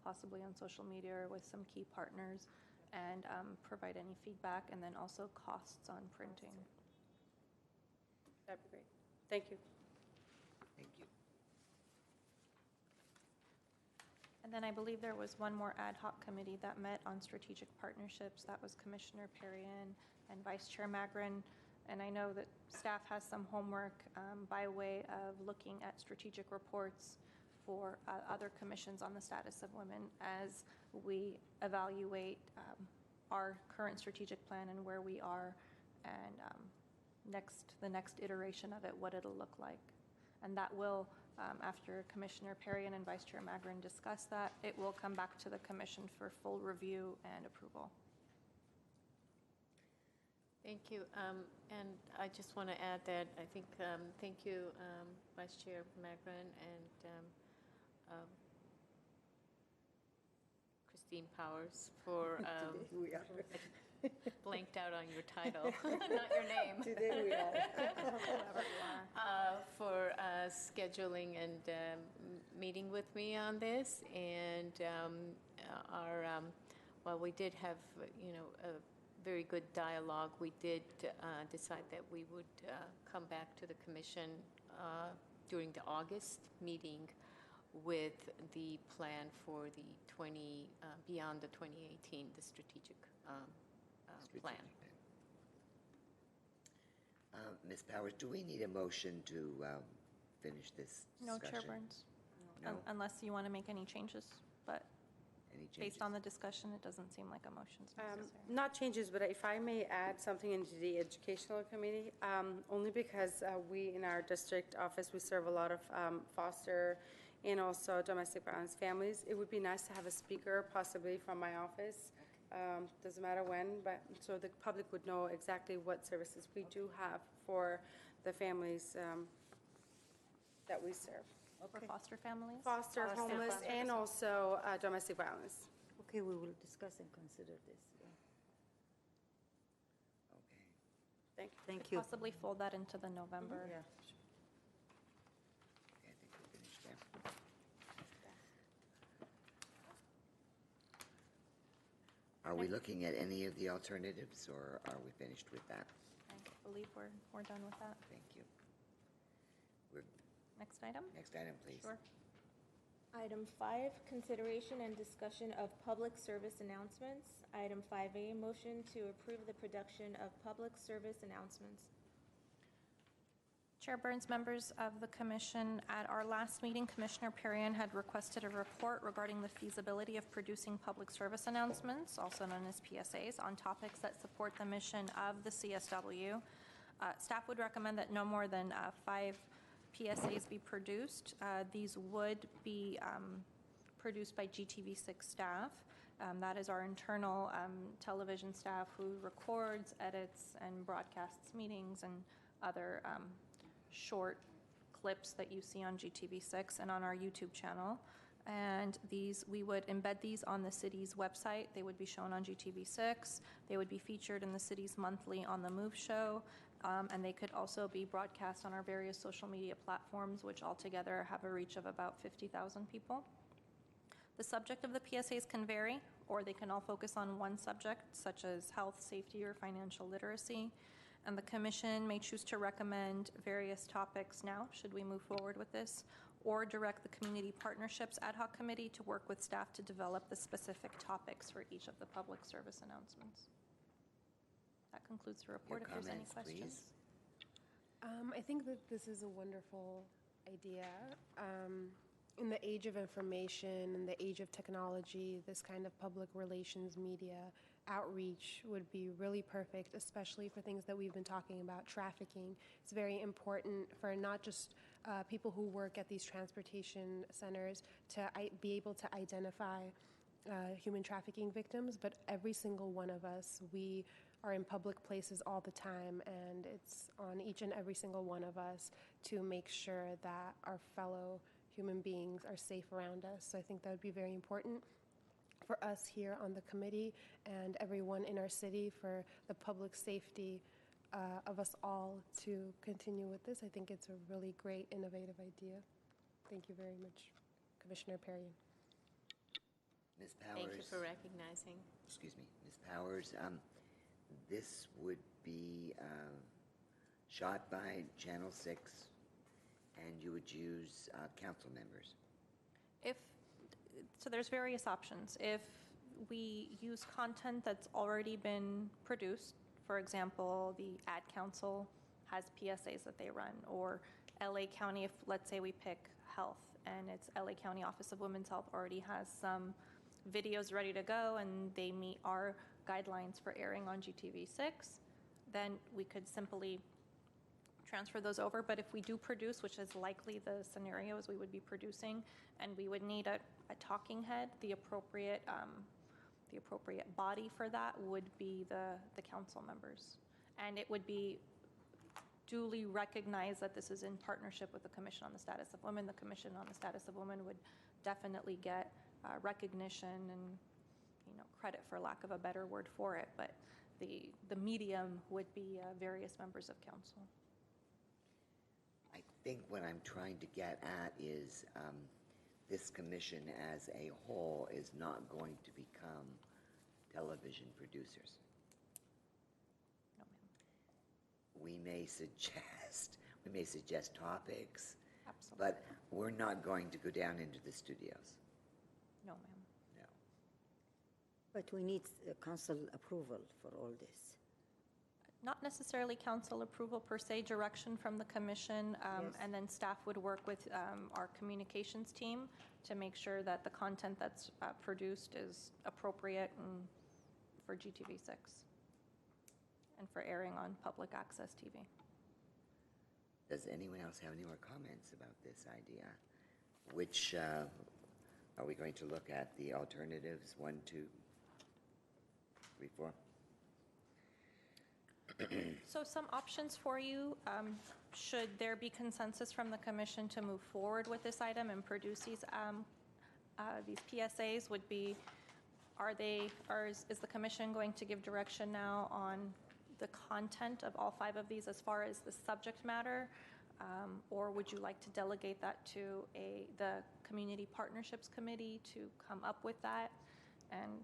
[SPEAKER 8] possibly on social media or with some key partners, and provide any feedback, and then also costs on printing.
[SPEAKER 11] That'd be great. Thank you.
[SPEAKER 6] Thank you.
[SPEAKER 8] And then I believe there was one more ad hoc committee that met on strategic partnerships. That was Commissioner Perrian and Vice Chair Magrin. And I know that staff has some homework by way of looking at strategic reports for other commissions on the status of women as we evaluate our current strategic plan and where we are, and the next iteration of it, what it'll look like. And that will, after Commissioner Perrion and Vice Chair Magrin discuss that, it will come back to the commission for full review and approval.
[SPEAKER 9] Thank you. And I just want to add that I think, thank you, Vice Chair Magrin and Christine Powers for
[SPEAKER 7] Today we are.
[SPEAKER 9] blanked out on your title, not your name.
[SPEAKER 7] Today we are.
[SPEAKER 9] For scheduling and meeting with me on this, and while we did have, a very good dialogue, we did decide that we would come back to the commission during the August meeting with the plan for the beyond the 2018, the strategic plan.
[SPEAKER 6] Ms. Powers, do we need a motion to finish this
[SPEAKER 8] No,
[SPEAKER 6] discussion?
[SPEAKER 8] Chair Burns.
[SPEAKER 6] No?
[SPEAKER 8] Unless you want to make any changes, but
[SPEAKER 6] Any changes?
[SPEAKER 8] based on the discussion, it doesn't seem like a motion's necessary.
[SPEAKER 11] Not changes, but if I may add something into the educational committee, only because we, in our district office, we serve a lot of foster and also domestic violence families. It would be nice to have a speaker, possibly from my office. Doesn't matter when, but so the public would know exactly what services we do have for the families that we serve.
[SPEAKER 8] For foster families?
[SPEAKER 11] Foster, homeless, and also domestic violence.
[SPEAKER 7] Okay, we will discuss and consider this. Yeah.
[SPEAKER 6] Okay.
[SPEAKER 11] Thank you.
[SPEAKER 7] Thank you.
[SPEAKER 8] Possibly fold that into the November.
[SPEAKER 7] Yeah.
[SPEAKER 6] Okay, I think we're finished there. Are we looking at any of the alternatives, or are we finished with that?
[SPEAKER 8] I believe we're done with that.
[SPEAKER 6] Thank you.
[SPEAKER 8] Next item?
[SPEAKER 6] Next item, please.
[SPEAKER 8] Sure.
[SPEAKER 2] Item 5, consideration and discussion of public service announcements. Item 5A, motion to approve the production of public service announcements.
[SPEAKER 8] Chair Burns, members of the commission, at our last meeting, Commissioner Perrion had requested a report regarding the feasibility of producing public service announcements, also known as PSAs, on topics that support the mission of the CSW. Staff would recommend that no more than 5 PSAs be produced. These would be produced by GTV6 staff. That is our internal television staff who records, edits, and broadcasts meetings and other short clips that you see on GTV6 and on our YouTube channel. And we would embed these on the city's website. They would be shown on GTV6. They would be featured in the city's monthly On the Move show. And they could also be broadcast on our various social media platforms, which altogether have a reach of about 50,000 people. The subject of the PSAs can vary, or they can all focus on one subject, such as health, safety, or financial literacy. And the commission may choose to recommend various topics now, should we move forward with this, or direct the Community Partnerships Ad Hoc Committee to work with staff to develop the specific topics for each of the public service announcements. That concludes the report.
[SPEAKER 6] Your
[SPEAKER 8] If there's any
[SPEAKER 6] comments,
[SPEAKER 8] questions.
[SPEAKER 6] please.
[SPEAKER 3] I think that this is a wonderful idea. In the age of information, in the age of technology, this kind of public relations media outreach would be really perfect, especially for things that we've been talking about, trafficking. It's very important for not just people who work at these transportation centers to be able to identify human trafficking victims, but every single one of us, we are in public places all the time, and it's on each and every single one of us to make sure that our fellow human beings are safe around us. So I think that would be very important for us here on the committee and everyone in our city, for the public safety of us all to continue with this. I think it's a really great, innovative idea. Thank you very much, Commissioner Perrion.
[SPEAKER 6] Ms. Powers.
[SPEAKER 9] Thank you for recognizing.
[SPEAKER 6] Excuse me, Ms. Powers. This would be shot by Channel 6, and you would use council members.
[SPEAKER 8] So there's various options. If we use content that's already been produced For example, the Ad Council has PSAs that they run, or LA County, if let's say we pick health, and it's LA County Office of Women's Health already has some videos ready to go, and they meet our guidelines for airing on GTV6, then we could simply transfer those over. But if we do produce, which is likely the scenarios we would be producing, and we would need a talking head, the appropriate body for that would be the council members. And it would be duly recognized that this is in partnership with the Commission on the Status of Women. The Commission on the Status of Women would definitely get recognition and, you know, credit, for lack of a better word for it. But the medium would be various members of council.
[SPEAKER 6] I think what I'm trying to get at is this commission as a whole is not going to become television producers.
[SPEAKER 8] No, ma'am.
[SPEAKER 6] We may suggest topics,
[SPEAKER 8] Absolutely.
[SPEAKER 6] but we're not going to go down into the studios.
[SPEAKER 8] No, ma'am.
[SPEAKER 6] No.
[SPEAKER 7] But we need council approval for all this.
[SPEAKER 8] Not necessarily council approval per se, direction from the commission,
[SPEAKER 7] Yes.
[SPEAKER 8] and then staff would work with our communications team to make sure that the content that's produced is appropriate and for GTV6 and for airing on public access TV.
[SPEAKER 6] Does anyone else have any more comments about this idea? Which are we going to look at? The alternatives 1, 2, 3, 4?
[SPEAKER 8] So some options for you, should there be consensus from the commission to move forward with this item and produce these PSAs, would be, is the commission going to give direction now on the content of all 5 of these as far as the subject matter? Or would you like to delegate that to the Community Partnerships Committee to come up with that? And,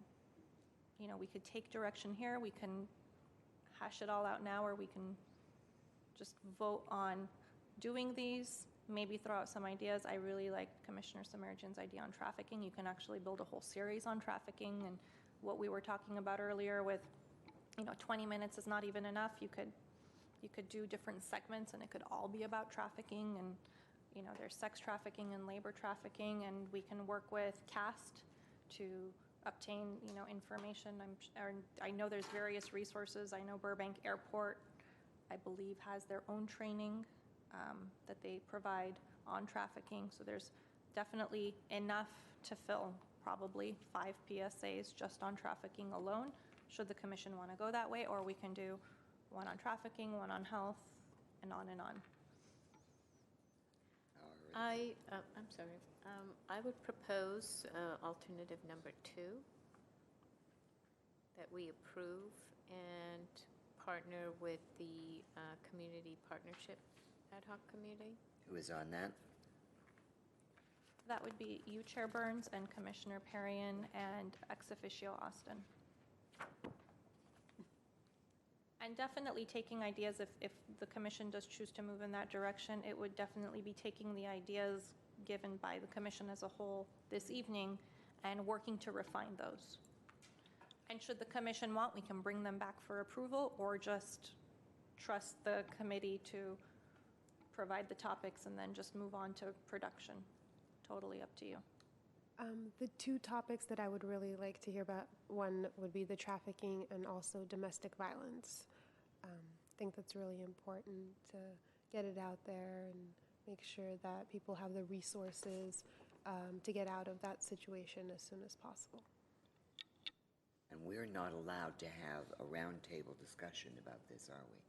[SPEAKER 8] you know, we could take direction here, we can hash it all out now, or we can just vote on doing these, maybe throw out some ideas. I really like Commissioner Samardzian's idea on trafficking. You can actually build a whole series on trafficking, and what we were talking about earlier with, you know, 20 minutes is not even enough. You could do different segments, and it could all be about trafficking. And, you know, there's sex trafficking and labor trafficking, and we can work with CAST to obtain, you know, information. I know there's various resources. I know Burbank Airport, I believe, has their own training that they provide on trafficking. So there's definitely enough to fill probably 5 PSAs just on trafficking alone, should the commission want to go that way, or we can do 1 on trafficking, 1 on health, and on and on.
[SPEAKER 9] I'm sorry. I would propose alternative number 2, that we approve and partner with the Community Partnership Ad Hoc Committee.
[SPEAKER 6] Who is on that?
[SPEAKER 8] That would be you, Chair Burns, and Commissioner Perrion, and ex officio Austin. And definitely taking ideas, if the commission does choose to move in that direction, it would definitely be taking the ideas given by the commission as a whole this evening and working to refine those. And should the commission want, we can bring them back for approval, or just trust the committee to provide the topics and then just move on to production. Totally up to you.
[SPEAKER 3] The 2 topics that I would really like to hear about, one would be the trafficking and also domestic violence. I think that's really important to get it out there and make sure that people have the resources to get out of that situation as soon as possible.
[SPEAKER 6] And we're not allowed to have a roundtable discussion about this, are we?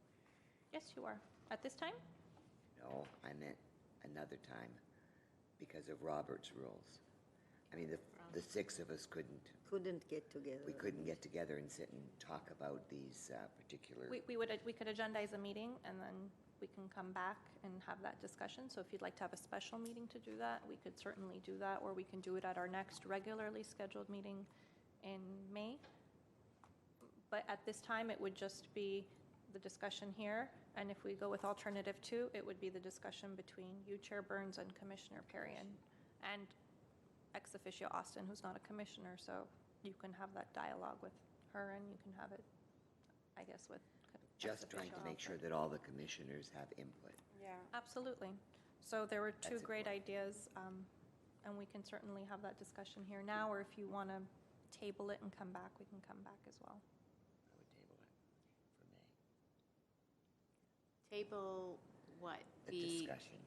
[SPEAKER 8] Yes, you are. At this time?
[SPEAKER 6] No, I meant another time because of Robert's rules. I mean, the 6 of us couldn't
[SPEAKER 7] get together.
[SPEAKER 6] We couldn't get together and sit and talk about these particular.
[SPEAKER 8] We could agendize a meeting, and then we can come back and have that discussion. So if you'd like to have a special meeting to do that, we could certainly do that, or we can do it at our next regularly scheduled meeting in May. But at this time, it would just be the discussion here, and if we go with alternative 2, it would be the discussion between you, Chair Burns, and Commissioner Perrion, and ex officio Austin, who's not a commissioner, so you can have that dialogue with her, and you can have it, I guess, with
[SPEAKER 6] just trying to make sure that all the commissioners have input.
[SPEAKER 11] Yeah.
[SPEAKER 8] Absolutely. So there were two
[SPEAKER 6] That's
[SPEAKER 8] great
[SPEAKER 6] important.
[SPEAKER 8] ideas, and we can certainly have that discussion here now, or if you want to table it and come back, we can come back as well.
[SPEAKER 6] I would table it for May.
[SPEAKER 9] Table what?
[SPEAKER 6] The discussion,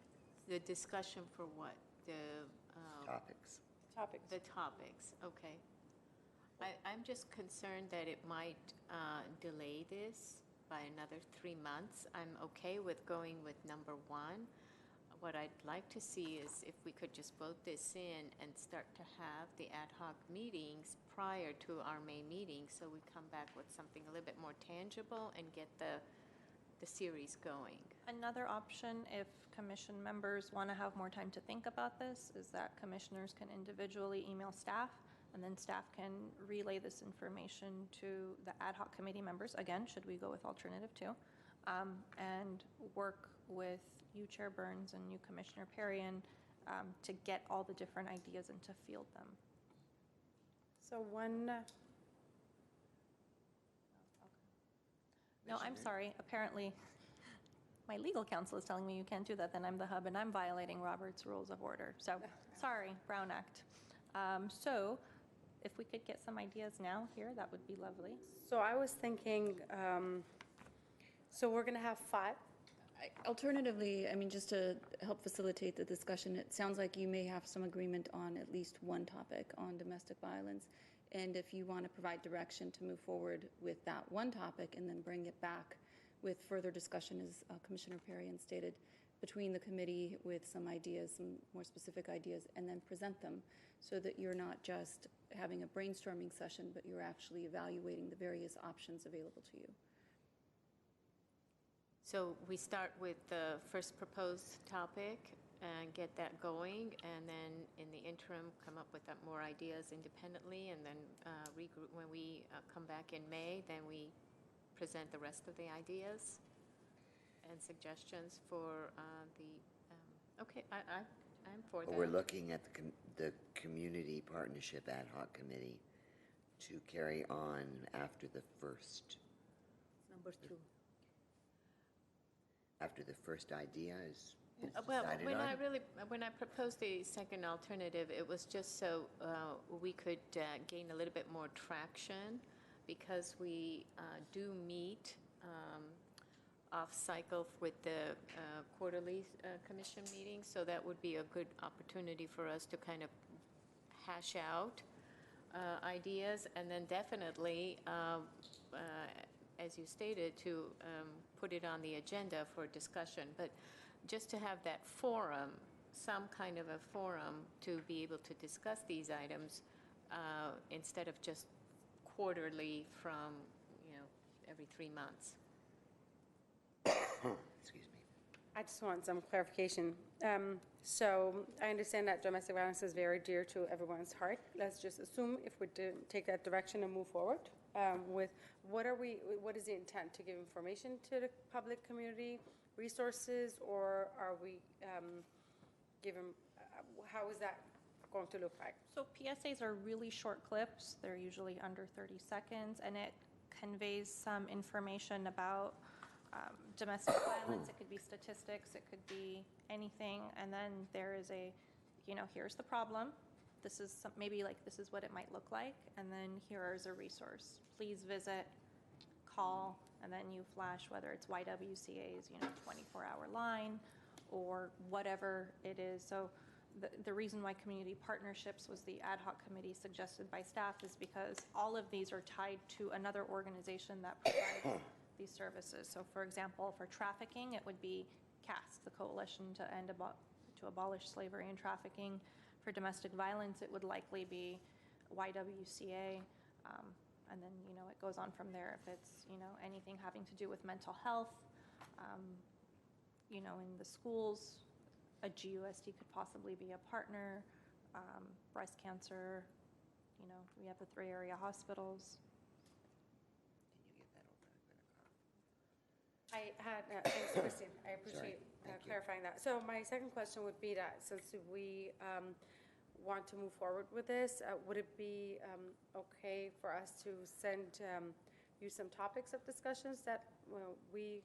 [SPEAKER 9] The discussion for what?
[SPEAKER 6] topics.
[SPEAKER 9] The topics, okay. I'm just concerned that it might delay this by another 3 months. I'm okay with going with number 1. What I'd like to see is if we could just vote this in and start to have the ad hoc meetings prior to our May meeting, so we come back with something a little bit more tangible and get the series going.
[SPEAKER 8] Another option, if commission members want to have more time to think about this, is that commissioners can individually email staff, and then staff can relay this information to the ad hoc committee members, again, should we go with alternative 2, and work with you, Chair Burns, and you, Commissioner Perrion, to get all the different ideas and to field them.
[SPEAKER 11] So one,
[SPEAKER 8] No, I'm
[SPEAKER 6] Commissioner?
[SPEAKER 8] sorry. Apparently, my legal counsel is telling me you can't do that. Then I'm the hub, and I'm violating Robert's Rules of Order. So, sorry, Brown Act. So, if we could get some ideas now here, that would be lovely.
[SPEAKER 11] so I was thinking, so we're going to have 5.
[SPEAKER 12] Alternatively, I mean, just to help facilitate the discussion, it sounds like you may have some agreement on at least one topic on domestic violence. And if you want to provide direction to move forward with that one topic and then bring it back with further discussion, as Commissioner Perrion stated, between the committee with some ideas, some more specific ideas, and then present them so that you're not just having a brainstorming session, but you're actually evaluating the various options available to you.
[SPEAKER 9] So we start with the first proposed topic and get that going, and then in the interim, come up with more ideas independently, and then regroup. When we come back in May, then we present the rest of the ideas and suggestions for okay, I'm for that.
[SPEAKER 6] Well, we're looking at the Community Partnership Ad Hoc Committee to carry on after the first.
[SPEAKER 7] Number 2.
[SPEAKER 6] After the first idea is
[SPEAKER 9] Well,
[SPEAKER 6] decided
[SPEAKER 9] when I proposed the second alternative, it was just so we could gain a little bit more traction, because we do meet off-cycle with the quarterly commission meeting, so that would be a good opportunity for us to kind of hash out ideas, and then definitely, as you stated, to put it on the agenda for discussion. But just to have that forum, some kind of a forum to be able to discuss these items instead of just quarterly from, every 3 months.
[SPEAKER 6] excuse me.
[SPEAKER 11] I just want some clarification. So I understand that domestic violence is very dear to everyone's heart. Let's just assume if we do take that direction and move forward with what is the intent? To give information to the public community, resources, or are we how is that going to look like?
[SPEAKER 8] So PSAs are really short clips. They're usually under 30 seconds, and it conveys some information about domestic violence. It could be statistics, it could be anything, and then there is here's the problem. This is this is what it might look like, and then here is a resource. Please visit, call, and then you flash whether it's YWCA's 24-hour line or whatever it is. So the reason why community partnerships was the ad hoc committee suggested by staff is because all of these are tied to another organization that provides these services. So for example, for trafficking, it would be CAST, the Coalition to Abolish Slavery and Trafficking. For domestic violence, it would likely be YWCA, and then it goes on from there. If it's anything having to do with mental health, in the schools, a GUSD could possibly be a partner. Breast cancer, we have the 3 area hospitals.
[SPEAKER 6] Can you get that over?
[SPEAKER 11] I had, thanks, Christine. I appreciate
[SPEAKER 6] Thank you.
[SPEAKER 11] clarifying that. So my second question would be that since we want to move forward with this, would it be okay for us to send you some topics of discussions that we,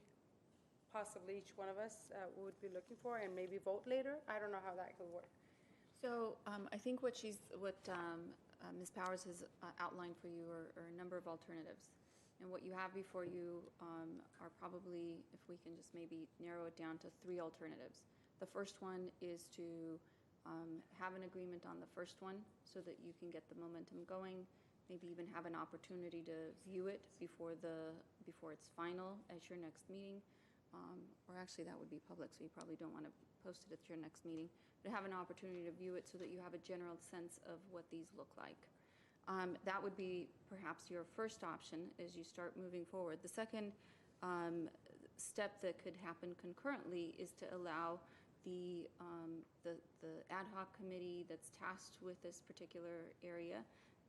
[SPEAKER 11] possibly each one of us, would be looking for, and maybe vote later? I don't know how that could work.
[SPEAKER 12] So I think what Ms. Powers has outlined for you are a number of alternatives. And what you have before you are probably, if we can just maybe narrow it down to 3 alternatives. The first one is to have an agreement on the first one so that you can get the momentum going, maybe even have an opportunity to view it before it's final at your next meeting. Or actually, that would be public, so you probably don't want to post it at your next meeting. But have an opportunity to view it so that you have a general sense of what these look like. That would be perhaps your first option as you start moving forward. The second step that could happen concurrently is to allow the ad hoc committee that's tasked with this particular area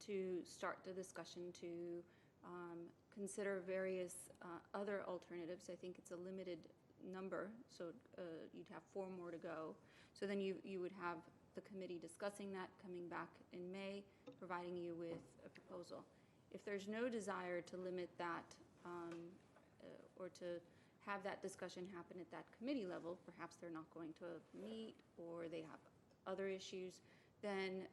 [SPEAKER 12] to start the discussion to consider various other alternatives. I think it's a limited number, so you'd have 4 more to go. So then you would have the committee discussing that, coming back in May, providing you with a proposal. If there's no desire to limit that or to have that discussion happen at that committee level, perhaps they're not going to meet or they have other issues, then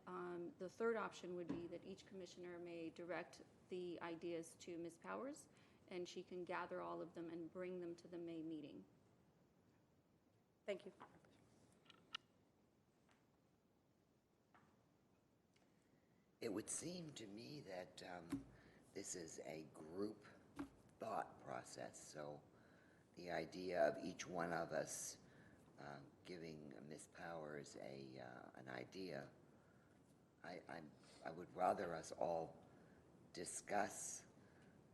[SPEAKER 12] the third option would be that each commissioner may direct the ideas to Ms. Powers, and she can gather all of them and bring them to the May meeting.
[SPEAKER 11] Thank you.
[SPEAKER 6] It would seem to me that this is a group thought process, so the idea of each one of us giving Ms. Powers an idea, I would rather us all discuss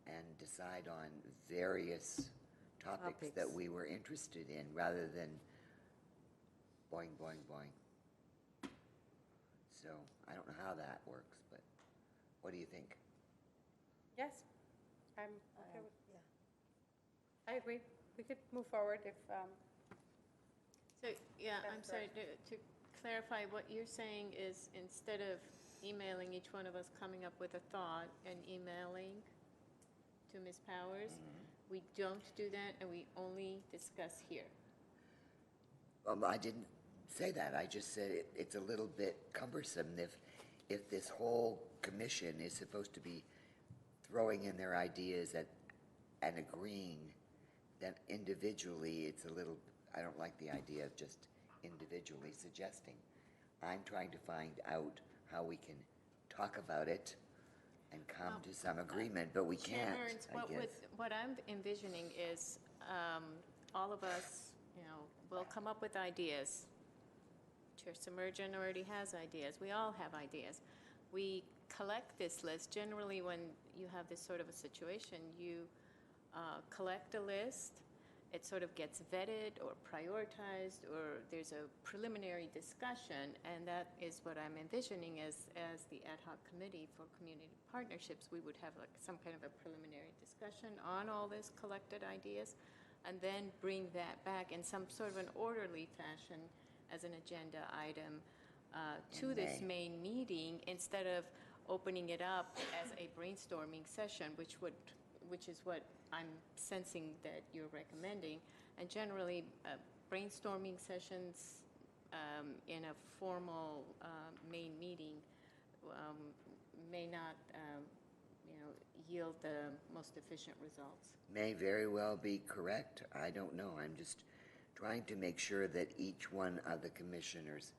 [SPEAKER 6] and decide on various topics that we were interested in rather than boing, boing, boing. So I don't know how that works, but what do you think?
[SPEAKER 11] Yes, I'm okay with that. I agree. We could move forward if,
[SPEAKER 9] So, yeah, I'm
[SPEAKER 11] That's
[SPEAKER 9] sorry, to clarify, what you're saying is instead of emailing each one of us coming up with a thought and emailing to Ms. Powers, we don't do that and we only discuss here.
[SPEAKER 6] I didn't say that. I just said it's a little bit cumbersome if this whole commission is supposed to be throwing in their ideas and agreeing, then individually it's a little, I don't like the idea of just individually suggesting. I'm trying to find out how we can talk about it and come to some agreement, but we
[SPEAKER 9] Chair
[SPEAKER 6] can't,
[SPEAKER 9] Burns,
[SPEAKER 6] I guess.
[SPEAKER 9] what I'm envisioning is all of us, will come up with ideas. Chair Submergent already has ideas. We all have ideas. We collect this list. Generally, when you have this sort of a situation, you collect a list. It sort of gets vetted or prioritized, or there's a preliminary discussion, and that is what I'm envisioning as the ad hoc committee for community partnerships. We would have like some kind of a preliminary discussion on all this collected ideas, and then bring that back in some sort of an orderly fashion as an agenda item to this main meeting, instead of opening it up as a brainstorming session, which is what I'm sensing that you're recommending. And generally, brainstorming sessions in a formal main meeting may not, yield the most efficient results.
[SPEAKER 6] May very well be correct. I don't know. I'm just trying to make sure that each one of the commissioners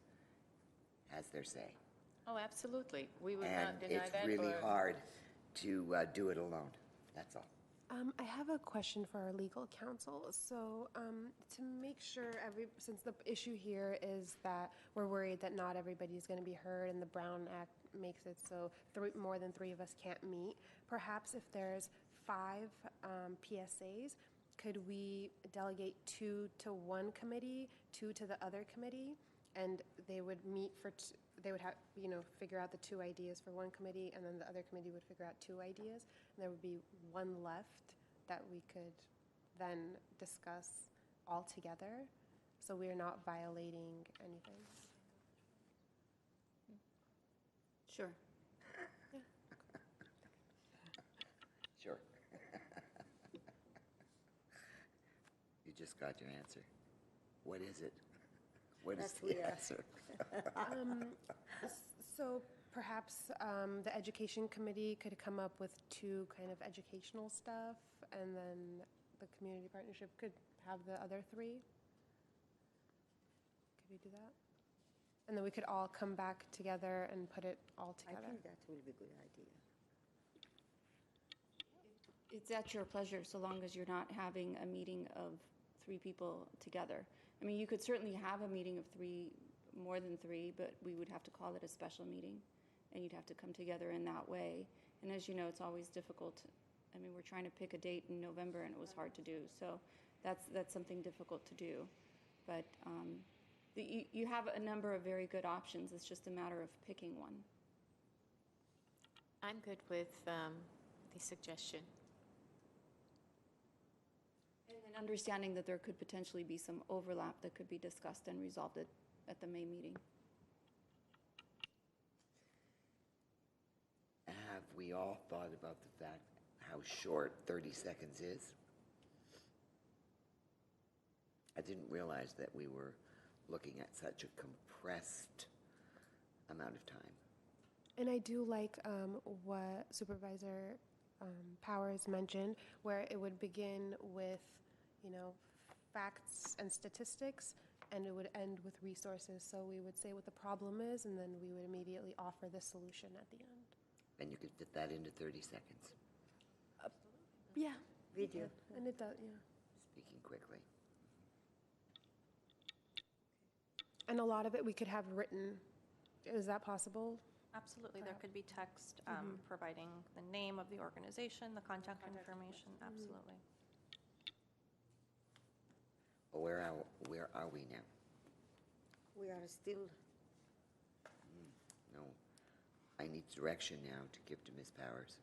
[SPEAKER 6] has their say.
[SPEAKER 9] Oh, absolutely. We would
[SPEAKER 6] And
[SPEAKER 9] not deny that.
[SPEAKER 6] it's really hard to do it alone. That's all.
[SPEAKER 3] I have a question for our legal counsel. So to make sure, since the issue here is that we're worried that not everybody is going to be heard and the Brown Act makes it so more than 3 of us can't meet, perhaps if there's 5 PSAs, could we delegate 2 to one committee, 2 to the other committee, and they would meet they would have, figure out the 2 ideas for one committee, and then the other committee would figure out 2 ideas, and there would be 1 left that we could then discuss all together, so we're not violating anything.
[SPEAKER 12] Sure.
[SPEAKER 6] Sure. just got your answer. What is it? What is
[SPEAKER 7] That's what we
[SPEAKER 6] the
[SPEAKER 7] asked.
[SPEAKER 6] answer?
[SPEAKER 3] So perhaps the education committee could come up with 2 kind of educational stuff, and then the community partnership could have the other 3? Could we do that? And then we could all come back together and put it all
[SPEAKER 7] I
[SPEAKER 3] together.
[SPEAKER 7] think that will be a good idea.
[SPEAKER 12] It's at your pleasure, so long as you're not having a meeting of 3 people together. I mean, you could certainly have a meeting of 3, more than 3, but we would have to call it a special meeting, and you'd have to come together in that way. And as you know, it's always difficult. I mean, we're trying to pick a date in November, and it was hard to do. So that's something difficult to do. But you have a number of very good options. It's just a matter of picking one.
[SPEAKER 9] I'm good with the suggestion.
[SPEAKER 12] And then understanding that there could potentially be some overlap that could be discussed and resolved at the May meeting.
[SPEAKER 6] Have we all thought about the fact how short 30 seconds is? I didn't realize that we were looking at such a compressed amount of time.
[SPEAKER 3] And I do like what Supervisor Powers mentioned, where it would begin with, facts and statistics, and it would end with resources. So we would say what the problem is, and then we would immediately offer the solution at the end.
[SPEAKER 6] And you could fit that into 30 seconds,
[SPEAKER 3] Yeah.
[SPEAKER 7] Video.
[SPEAKER 3] And it does, yeah.
[SPEAKER 6] speaking quickly.
[SPEAKER 3] And a lot of it we could have written. Is that possible?
[SPEAKER 8] Absolutely, there could be text providing the name of the organization, the contact information, absolutely.
[SPEAKER 6] Well, where are we now?
[SPEAKER 7] We are still,
[SPEAKER 6] No, I need direction now to give to Ms. Powers.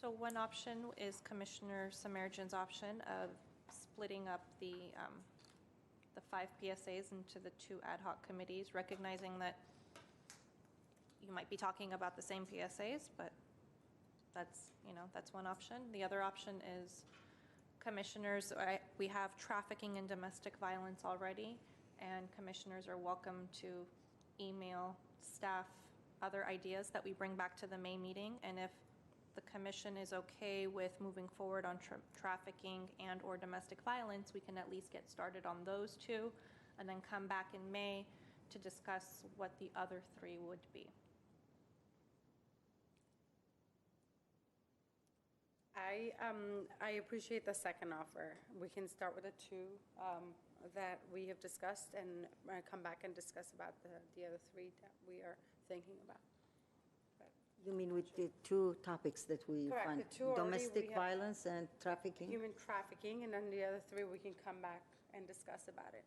[SPEAKER 8] So one option is Commissioner Samarjan's option of splitting up the 5 PSAs into the 2 ad hoc committees, recognizing that you might be talking about the same PSAs, but that's one option. The other option is commissioners, we have trafficking and domestic violence already, and commissioners are welcome to email staff other ideas that we bring back to the May meeting, and if the commission is okay with moving forward on trafficking and or domestic violence, we can at least get started on those 2, and then come back in May to discuss what the other 3 would be.
[SPEAKER 11] I appreciate the second offer. We can start with the 2 that we have discussed and come back and discuss about the other 3 that we are thinking about.
[SPEAKER 7] you mean with the 2 topics that we
[SPEAKER 11] Correct,
[SPEAKER 7] find?
[SPEAKER 11] the 2 already
[SPEAKER 7] Domestic
[SPEAKER 11] we have-
[SPEAKER 7] violence and trafficking?
[SPEAKER 11] Human trafficking, and then the other 3 we can come back and discuss about it.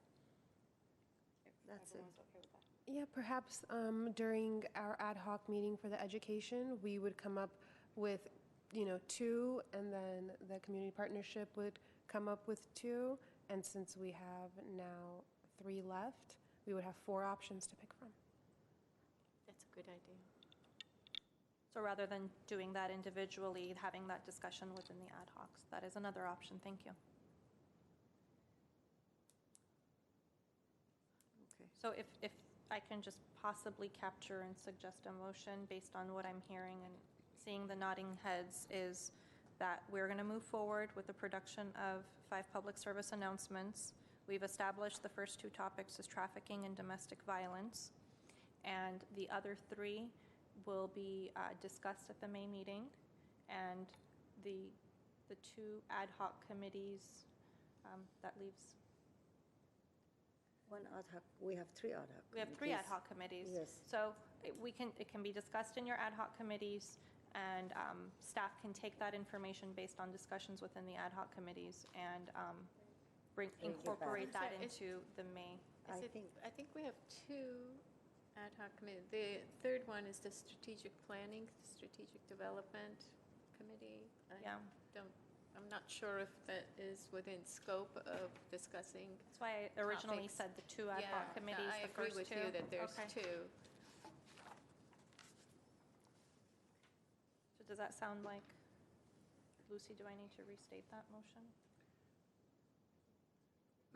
[SPEAKER 11] If
[SPEAKER 7] That's it.
[SPEAKER 11] everyone's okay with that.
[SPEAKER 3] Yeah, perhaps during our ad hoc meeting for the education, we would come up with, 2, and then the community partnership would come up with 2. And since we have now 3 left, we would have 4 options to pick from.
[SPEAKER 9] That's a good idea.
[SPEAKER 8] So rather than doing that individually, having that discussion within the ad hocs, that is another option. Thank you.
[SPEAKER 7] Okay.
[SPEAKER 8] So if I can just possibly capture and suggest a motion based on what I'm hearing and seeing the nodding heads, is that we're going to move forward with the production of 5 public service announcements. We've established the first 2 topics as trafficking and domestic violence, and the other 3 will be discussed at the May meeting, and the 2 ad hoc committees, that leaves.
[SPEAKER 7] One ad hoc, we have 3 ad hoc.
[SPEAKER 8] We have 3 ad
[SPEAKER 7] committees.
[SPEAKER 8] hoc committees.
[SPEAKER 7] Yes.
[SPEAKER 8] So it can be discussed in your ad hoc committees, and staff can take that information based on discussions within the ad hoc committees and
[SPEAKER 7] Bring it back.
[SPEAKER 8] incorporate that
[SPEAKER 9] Is-
[SPEAKER 8] into the May.
[SPEAKER 7] I think,
[SPEAKER 9] I think we have 2 ad hoc committees. The third one is the strategic planning, strategic development committee. I'm not sure if that is within scope of discussing.
[SPEAKER 8] That's why I originally
[SPEAKER 9] Topics.
[SPEAKER 8] said the 2 ad hoc committees,
[SPEAKER 9] I
[SPEAKER 8] the
[SPEAKER 9] agree
[SPEAKER 8] first 2.
[SPEAKER 9] with you that there's
[SPEAKER 8] Okay.
[SPEAKER 9] 2.
[SPEAKER 8] So does that sound like, Lucy, do I need to restate that motion?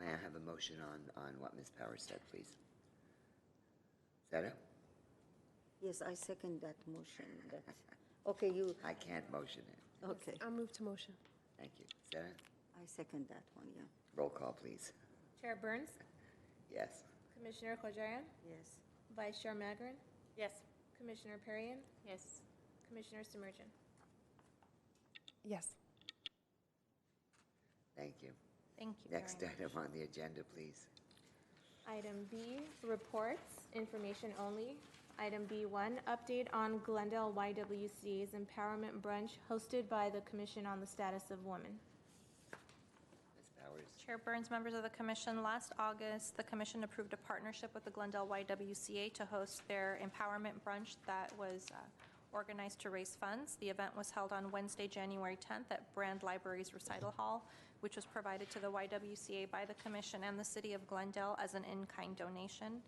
[SPEAKER 6] May I have a motion on what Ms. Powers said, please? Zeta?
[SPEAKER 7] Yes, I second that motion. Okay, you,
[SPEAKER 6] I can't motion it.
[SPEAKER 7] okay.
[SPEAKER 3] I'll move to motion.
[SPEAKER 6] Thank you. Zeta?
[SPEAKER 7] I second that one, yeah.
[SPEAKER 6] Roll call, please.
[SPEAKER 2] Chair Burns,
[SPEAKER 6] Yes.
[SPEAKER 2] Commissioner Kojarian,
[SPEAKER 7] Yes.
[SPEAKER 2] Vice Chair Magrin,
[SPEAKER 9] Yes.
[SPEAKER 2] Commissioner Perrin,
[SPEAKER 9] Yes.
[SPEAKER 2] Commissioner Simmerton.
[SPEAKER 3] Yes.
[SPEAKER 6] Thank you.
[SPEAKER 2] Thank you very
[SPEAKER 6] Next
[SPEAKER 2] much.
[SPEAKER 6] item on the agenda, please.
[SPEAKER 2] Item B, reports, information only. Item B1, update on Glendale YWCA's Empowerment Brunch hosted by the Commission on the Status of Women.
[SPEAKER 6] Ms. Powers?
[SPEAKER 8] Chair Burns, members of the commission, last August, the commission approved a partnership with the Glendale YWCA to host their empowerment brunch that was organized to raise funds. The event was held on Wednesday, January 10th at Brand Library's Recital Hall, which was provided to the YWCA by the commission and the city of Glendale as an in-kind donation.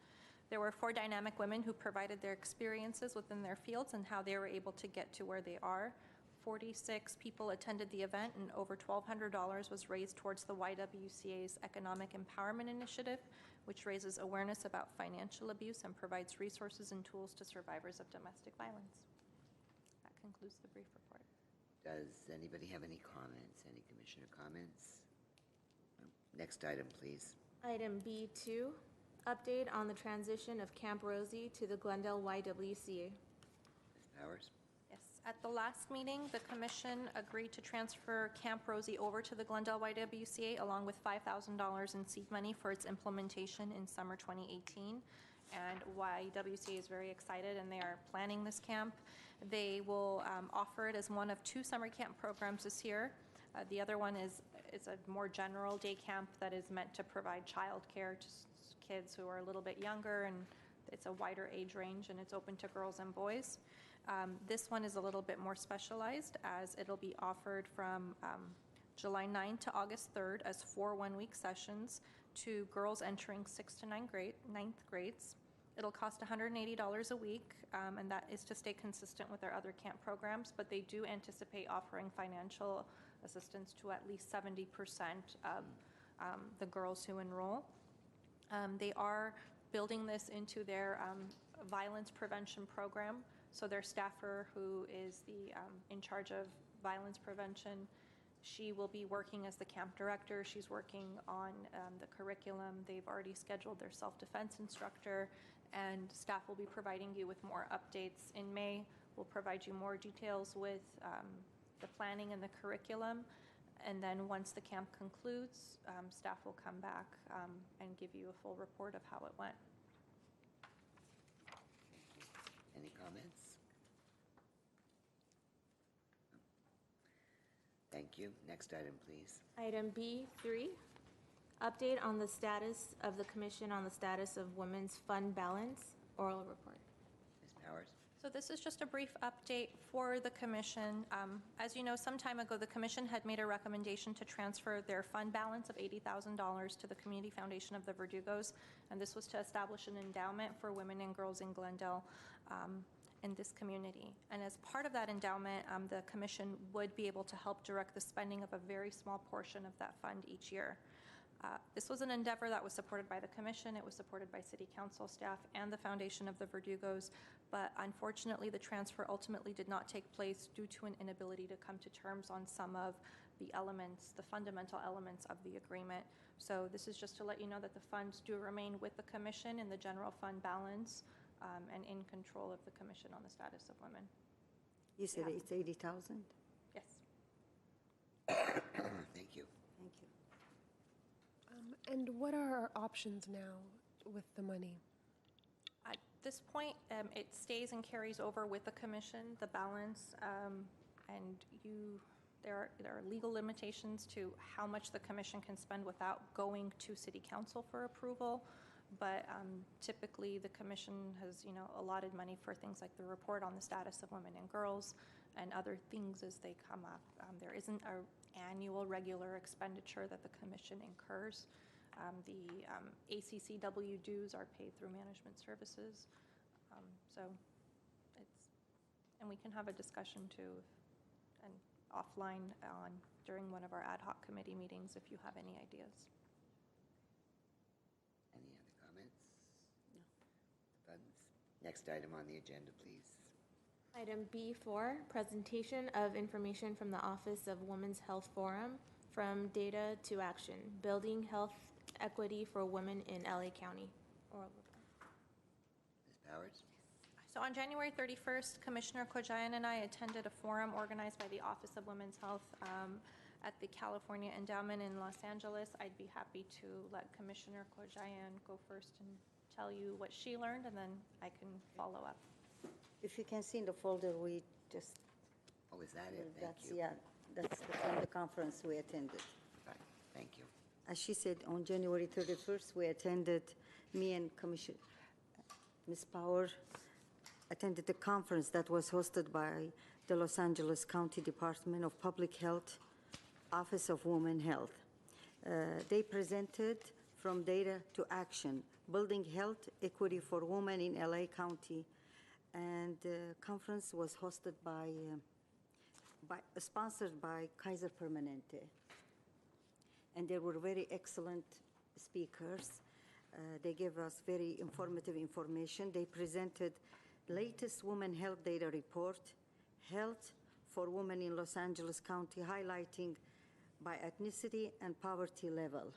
[SPEAKER 8] There were 4 dynamic women who provided their experiences within their fields and how they were able to get to where they are. 46 people attended the event, and over $1,200 was raised towards the YWCA's Economic Empowerment Initiative, which raises awareness about financial abuse and provides resources and tools to survivors of domestic violence. That concludes the brief report.
[SPEAKER 6] Does anybody have any comments? Any commissioner comments? Next item, please.
[SPEAKER 2] Item B2, update on the transition of Camp Rosie to the Glendale YWCA.
[SPEAKER 6] Ms. Powers?
[SPEAKER 8] Yes, at the last meeting, the commission agreed to transfer Camp Rosie over to the Glendale YWCA along with $5,000 in seed money for its implementation in summer 2018. And YWCA is very excited, and they are planning this camp. They will offer it as one of 2 summer camp programs this year. The other one is a more general day camp that is meant to provide childcare to kids who are a little bit younger, and it's a wider age range, and it's open to girls and boys. This one is a little bit more specialized, as it'll be offered from July 9th to August 3rd as 4 one-week sessions to girls entering 6th to 9th grades. It'll cost $180 a week, and that is to stay consistent with their other camp programs, but they do anticipate offering financial assistance to at least 70% of the girls who enroll. They are building this into their violence prevention program. So their staffer, who is the in charge of violence prevention, she will be working as the camp director. She's working on the curriculum. They've already scheduled their self-defense instructor, and staff will be providing you with more updates in May. We'll provide you more details with the planning and the curriculum. And then once the camp concludes, staff will come back and give you a full report of how it went.
[SPEAKER 6] Any comments? Thank you. Next item, please.
[SPEAKER 2] Item B3, update on the status of the Commission on the Status of Women's Fund Balance, oral report.
[SPEAKER 6] Ms. Powers?
[SPEAKER 8] So this is just a brief update for the commission. As you know, some time ago, the commission had made a recommendation to transfer their fund balance of $80,000 to the Community Foundation of the Verdugos, and this was to establish an endowment for women and girls in Glendale in this community. And as part of that endowment, the commission would be able to help direct the spending of a very small portion of that fund each year. This was an endeavor that was supported by the commission. It was supported by city council staff and the Foundation of the Verdugos, but unfortunately the transfer ultimately did not take place due to an inability to come to terms on some of the elements, the fundamental elements of the agreement. So this is just to let you know that the funds do remain with the commission in the general fund balance and in control of the Commission on the Status of Women.
[SPEAKER 7] You said it's 80,000?
[SPEAKER 8] Yes.
[SPEAKER 6] Thank you.
[SPEAKER 7] Thank you.
[SPEAKER 3] And what are our options now with the money?
[SPEAKER 8] At this point, it stays and carries over with the commission, the balance, and there are legal limitations to how much the commission can spend without going to city council for approval. But typically, the commission has, allotted money for things like the report on the status of women and girls and other things as they come up. There isn't an annual regular expenditure that the commission incurs. The ACCW dues are paid through management services. And we can have a discussion too, and offline during one of our ad hoc committee meetings if you have any ideas.
[SPEAKER 6] Next item on the agenda, please.
[SPEAKER 2] Item B4, presentation of information from the Office of Women's Health Forum, from data to action, building health equity for women in LA County.
[SPEAKER 6] Ms. Powers?
[SPEAKER 8] So on January 31st, Commissioner Kojayan and I attended a forum organized by the Office of Women's Health at the California Endowment in Los Angeles. I'd be happy to let Commissioner Kojayan go first and tell you what she learned, and then I can follow up.
[SPEAKER 7] If you can see in the folder, we just,
[SPEAKER 6] Oh, is that it? Thank
[SPEAKER 7] that's,
[SPEAKER 6] you.
[SPEAKER 7] yeah, that's from the conference we attended.
[SPEAKER 6] Right, thank you.
[SPEAKER 7] As she said, on January 31st, we attended, me and Commissioner, Ms. Power attended a conference that was hosted by the Los Angeles County Department of Public Health, Office of Women Health. They presented From Data to Action, Building Health Equity for Women in LA County. And the conference was hosted sponsored by Kaiser Permanente. And there were very excellent speakers. They gave us very informative information. They presented latest Women Health Data Report, Health for Women in Los Angeles County, highlighting by ethnicity and poverty level.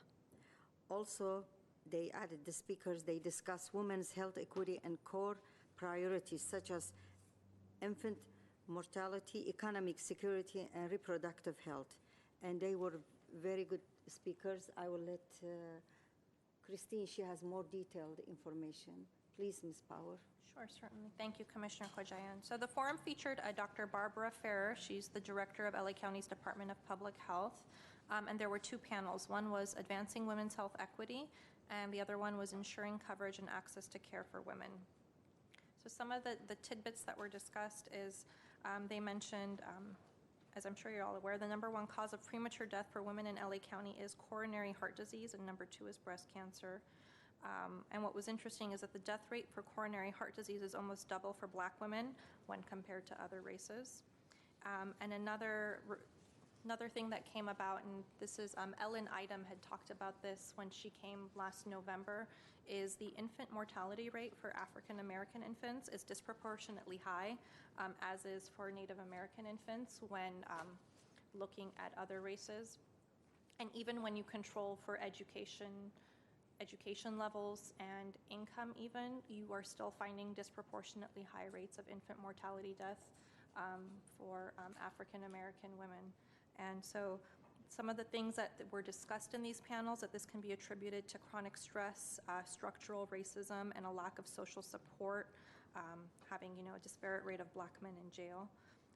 [SPEAKER 7] Also, they added the speakers, they discussed women's health equity and core priorities such as infant mortality, economic security, and reproductive health. And they were very good speakers. I will let Christine, she has more detailed information. Please, Ms. Power.
[SPEAKER 8] Sure, certainly. Thank you, Commissioner Kojayan. So the forum featured Dr. Barbara Ferrer. She's the director of LA County's Department of Public Health. And there were two panels. One was Advancing Women's Health Equity, and the other one was Ensuring Coverage and Access to Care for Women. So some of the tidbits that were discussed is they mentioned, as I'm sure you're all aware, the #1 cause of premature death for women in LA County is coronary heart disease, and #2 is breast cancer. And what was interesting is that the death rate for coronary heart disease is almost double for Black women when compared to other races. And another thing that came about, and this is Ellen Idem had talked about this when she came last November, is the infant mortality rate for African American infants is disproportionately high, as is for Native American infants when looking at other races. And even when you control for education levels and income even, you are still finding disproportionately high rates of infant mortality death for African American women. And so some of the things that were discussed in these panels, that this can be attributed to chronic stress, structural racism, and a lack of social support, having a disparate rate of Black men in jail.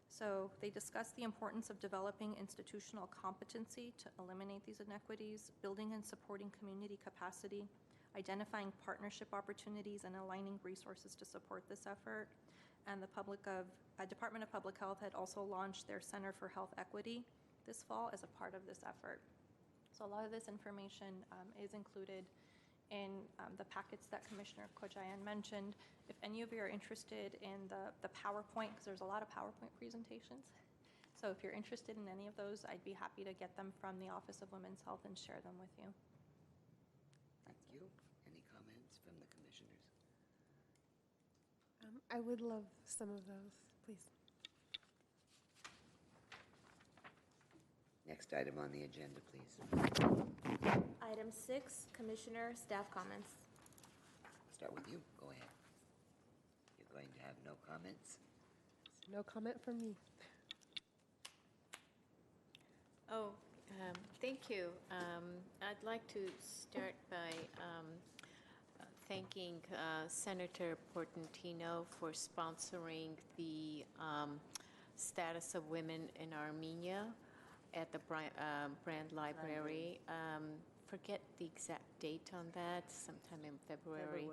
[SPEAKER 8] So they discussed the importance of developing institutional competency to eliminate these inequities, building and supporting community capacity, identifying partnership opportunities, and aligning resources to support this effort. And the Department of Public Health had also launched their Center for Health Equity this fall as a part of this effort. So a lot of this information is included in the packets that Commissioner Kojayan mentioned. If any of you are interested in the PowerPoint, because there's a lot of PowerPoint presentations. So if you're interested in any of those, I'd be happy to get them from the Office of Women's Health and share them with you.
[SPEAKER 6] Thank you. Any comments from the commissioners?
[SPEAKER 3] I would love some of those, please.
[SPEAKER 6] Next item on the agenda, please.
[SPEAKER 2] Item 6, Commissioner staff comments.
[SPEAKER 6] I'll start with you. Go ahead. You're going to have no comments?
[SPEAKER 3] No comment from me.
[SPEAKER 9] Thank you. I'd like to start by thanking Senator Portantino for sponsoring the status of women in Armenia at the Brand Library. Forget the exact date on that, sometime in February.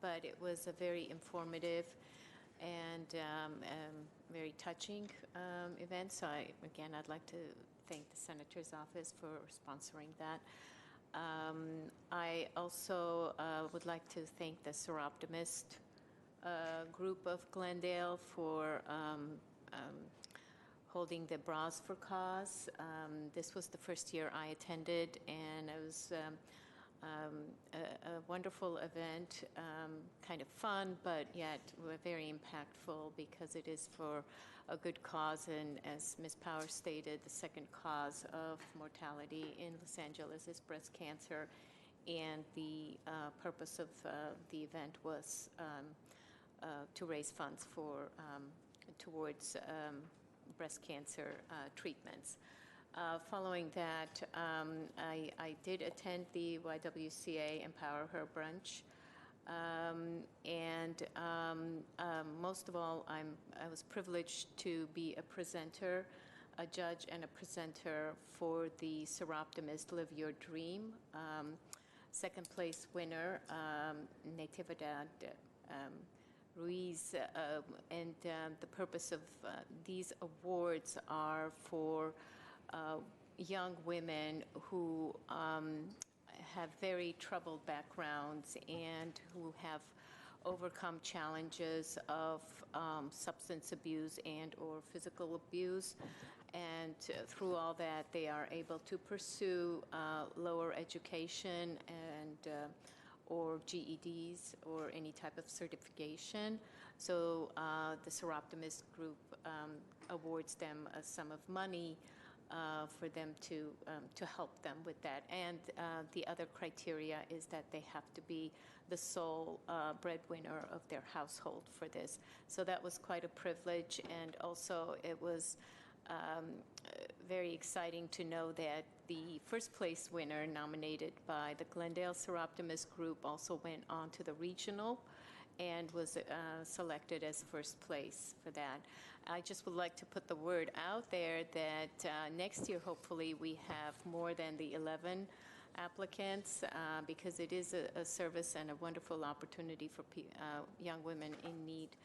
[SPEAKER 9] But it was a very informative and very touching event. So I'd like to thank the Senator's office for sponsoring that. I also would like to thank the Soroptimist group of Glendale for holding the Bras for Cause. This was the first year I attended, and I was a wonderful event, kind of fun, but yet very impactful because it is for a good cause. And as Ms. Power stated, the second cause of mortality in Los Angeles is breast cancer. And the purpose of the event was to raise funds for towards breast cancer treatments. Following that, I did attend the YWCA Empower Her brunch, most of all, I was privileged to be a presenter, a judge and a presenter for the Seroptimist Live Your Dream. Second place winner, Natividad Ruiz, and the purpose of these awards are for young women who have very troubled backgrounds and who have overcome challenges of substance abuse and or physical abuse. And through all that, they are able to pursue lower education and or GEDs or any type of certification. So the Seroptimist group awards them a sum of money for them to help them with that. And the other criteria is that they have to be the sole breadwinner of their household for this. So that was quite a privilege, and also it was very exciting to know that the first place winner nominated by the Glendale Seroptimist group also went on to the regional and was selected as first place for that. I just would like to put the word out there that next year, hopefully, we have more than the 11 applicants because it is a service and a wonderful opportunity for young women in need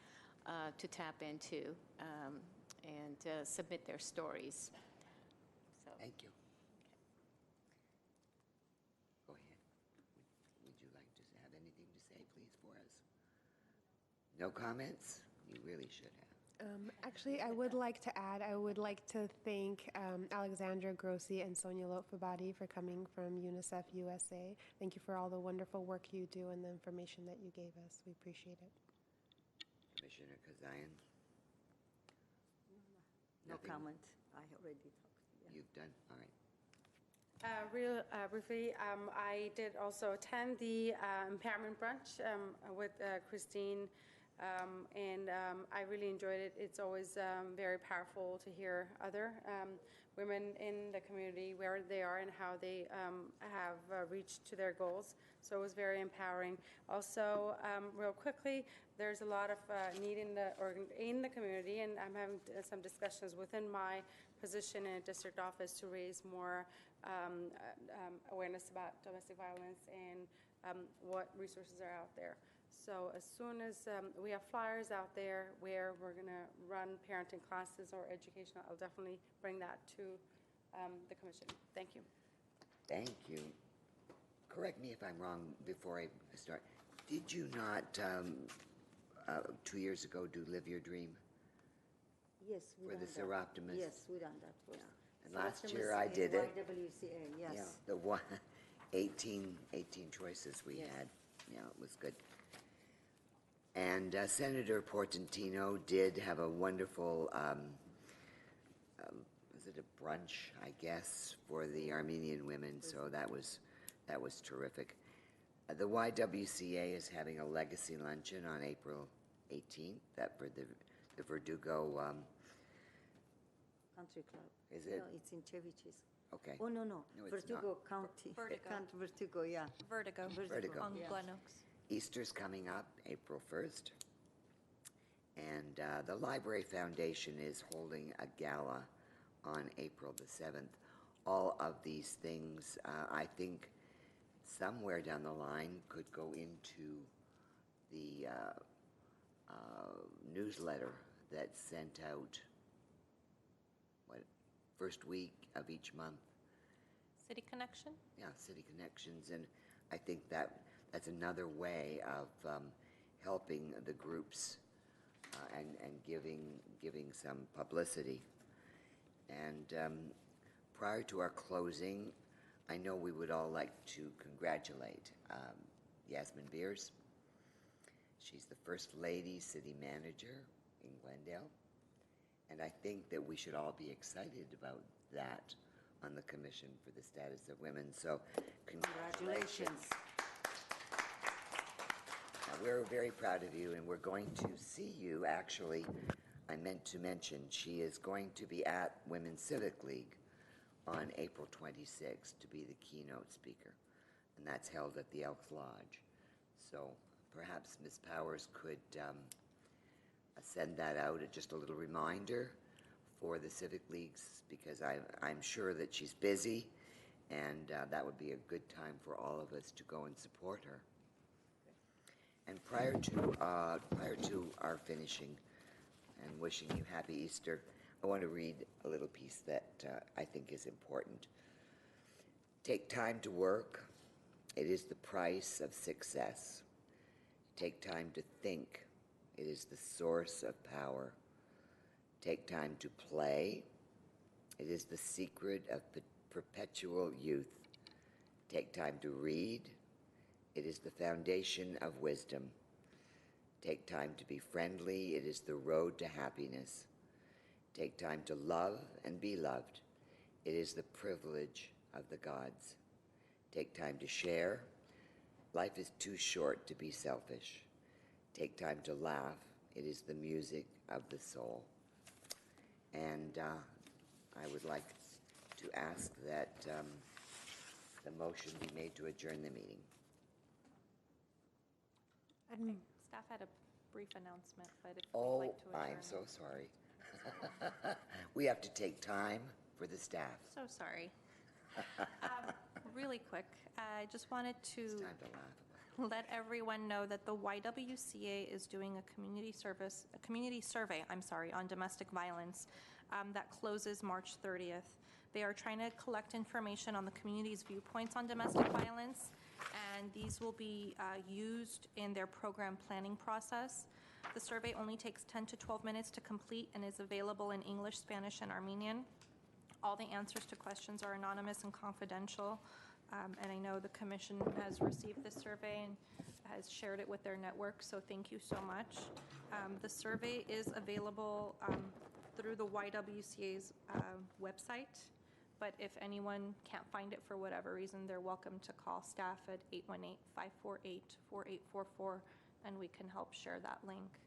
[SPEAKER 9] to tap into and submit their stories. So.
[SPEAKER 6] Thank you. Go ahead. Would you like to have anything to say, please, for us? No comments? You really should have.
[SPEAKER 3] Actually, I would like to add, I would like to thank Alexandra Grossi and Sonia Lotfabadi for coming from UNICEF USA. Thank you for all the wonderful work you do and the information that you gave us. We appreciate it.
[SPEAKER 6] Commissioner Kazayan?
[SPEAKER 7] No
[SPEAKER 6] Nothing?
[SPEAKER 7] comment. I already talked. Yeah.
[SPEAKER 6] You've done? All right.
[SPEAKER 11] Real briefly, I did also attend the impairment brunch with Christine, and I really enjoyed it. It's always very powerful to hear other women in the community, where they are and how they have reached to their goals. So it was very empowering. Also, real quickly, there's a lot of need in the community, and I'm having some discussions within my position in a district office to raise more awareness about domestic violence and what resources are out there. So as soon as we have flyers out there where we're going to run parenting classes or educational, I'll definitely bring that to the commission. Thank you.
[SPEAKER 6] Thank you. Correct me if I'm wrong before I start. Did you not 2 years ago do Live Your Dream?
[SPEAKER 7] Yes, we
[SPEAKER 6] for
[SPEAKER 7] done
[SPEAKER 6] the
[SPEAKER 7] that.
[SPEAKER 6] Seroptimist?
[SPEAKER 7] Yes, we done that first.
[SPEAKER 6] Yeah. And last
[SPEAKER 7] Seroptimist
[SPEAKER 6] year I
[SPEAKER 7] and
[SPEAKER 6] did it.
[SPEAKER 7] YWCA, yes.
[SPEAKER 6] Yeah, the one, 18 choices we
[SPEAKER 7] Yes.
[SPEAKER 6] had. Yeah, it was good. And Senator Portantino did have a wonderful, was it a brunch, I guess, for the Armenian women, so that was terrific. The YWCA is having a legacy luncheon on April 18th, that for the Verdugo,
[SPEAKER 7] Country Club.
[SPEAKER 6] is it?
[SPEAKER 7] No, it's in Ceviches.
[SPEAKER 6] Okay.
[SPEAKER 7] Oh, no.
[SPEAKER 6] No, it's
[SPEAKER 7] Verdugo County.
[SPEAKER 8] Vertigo.
[SPEAKER 7] Vertigo, yeah.
[SPEAKER 8] Vertigo.
[SPEAKER 6] Vertigo.
[SPEAKER 8] On
[SPEAKER 7] Yeah.
[SPEAKER 8] Glen Oaks.
[SPEAKER 6] Easter's coming up, April 1st. And the Library Foundation is holding a gala on April the 7th. All of these things, I think, somewhere down the line could go into the newsletter that's sent out, first week of each month.
[SPEAKER 8] City Connection?
[SPEAKER 6] Yeah, City Connections, and I think that's another way of helping the groups and giving some publicity. And prior to our closing, I know we would all like to congratulate Yasmin Beers. She's the First Lady City Manager in Glendale. And I think that we should all be excited about that on the Commission for the Status of Women. So congratulations. We're very proud of you, and we're going to see you, actually, I meant to mention, she is going to be at Women's Civic League on April 26th to be the keynote speaker, and that's held at the Elks Lodge. So perhaps Ms. Powers could send that out, just a little reminder for the Civic Leagues, because I'm sure that she's busy, and that would be a good time for all of us to go and support her. And prior to our finishing and wishing you happy Easter, I want to read a little piece that I think is important. Take time to work. It is the price of success. Take time to think. It is the source of power. Take time to play. It is the secret of perpetual youth. Take time to read. It is the foundation of wisdom. Take time to be friendly. It is the road to happiness. Take time to love and be loved. It is the privilege of the gods. Take time to share. Life is too short to be selfish. Take time to laugh. It is the music of the soul. And I would like to ask that the motion be made to adjourn the meeting.
[SPEAKER 8] Staff had a brief announcement, but if you'd like to adjourn.
[SPEAKER 6] I'm so sorry. We have to take time for the staff.
[SPEAKER 8] So sorry. Really quick, I just wanted to
[SPEAKER 6] It's time to laugh.
[SPEAKER 8] let everyone know that the YWCA is doing a community survey on domestic violence that closes March 30th. They are trying to collect information on the community's viewpoints on domestic violence, and these will be used in their program planning process. The survey only takes 10 to 12 minutes to complete and is available in English, Spanish, and Armenian. All the answers to questions are anonymous and confidential, and I know the Commission has received this survey and has shared it with their network, so thank you so much. The survey is available through the YWCA's website, but if anyone can't find it for whatever reason, they're welcome to call staff at 818-548-4844, and we can help share that link.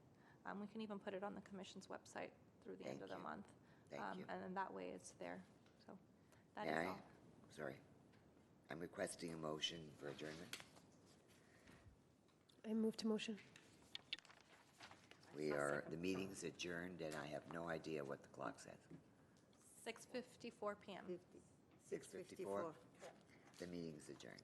[SPEAKER 8] We can even put it on the Commission's website through the end of the month.
[SPEAKER 6] Thank you.
[SPEAKER 8] And then that way it's there. So that is all.
[SPEAKER 6] Sorry. I'm requesting a motion for adjournment.
[SPEAKER 3] I move to motion.
[SPEAKER 6] The meeting's adjourned, and I have no idea what the clock says.
[SPEAKER 8] 6:54 p.m.
[SPEAKER 6] 6:54? The meeting's adjourned.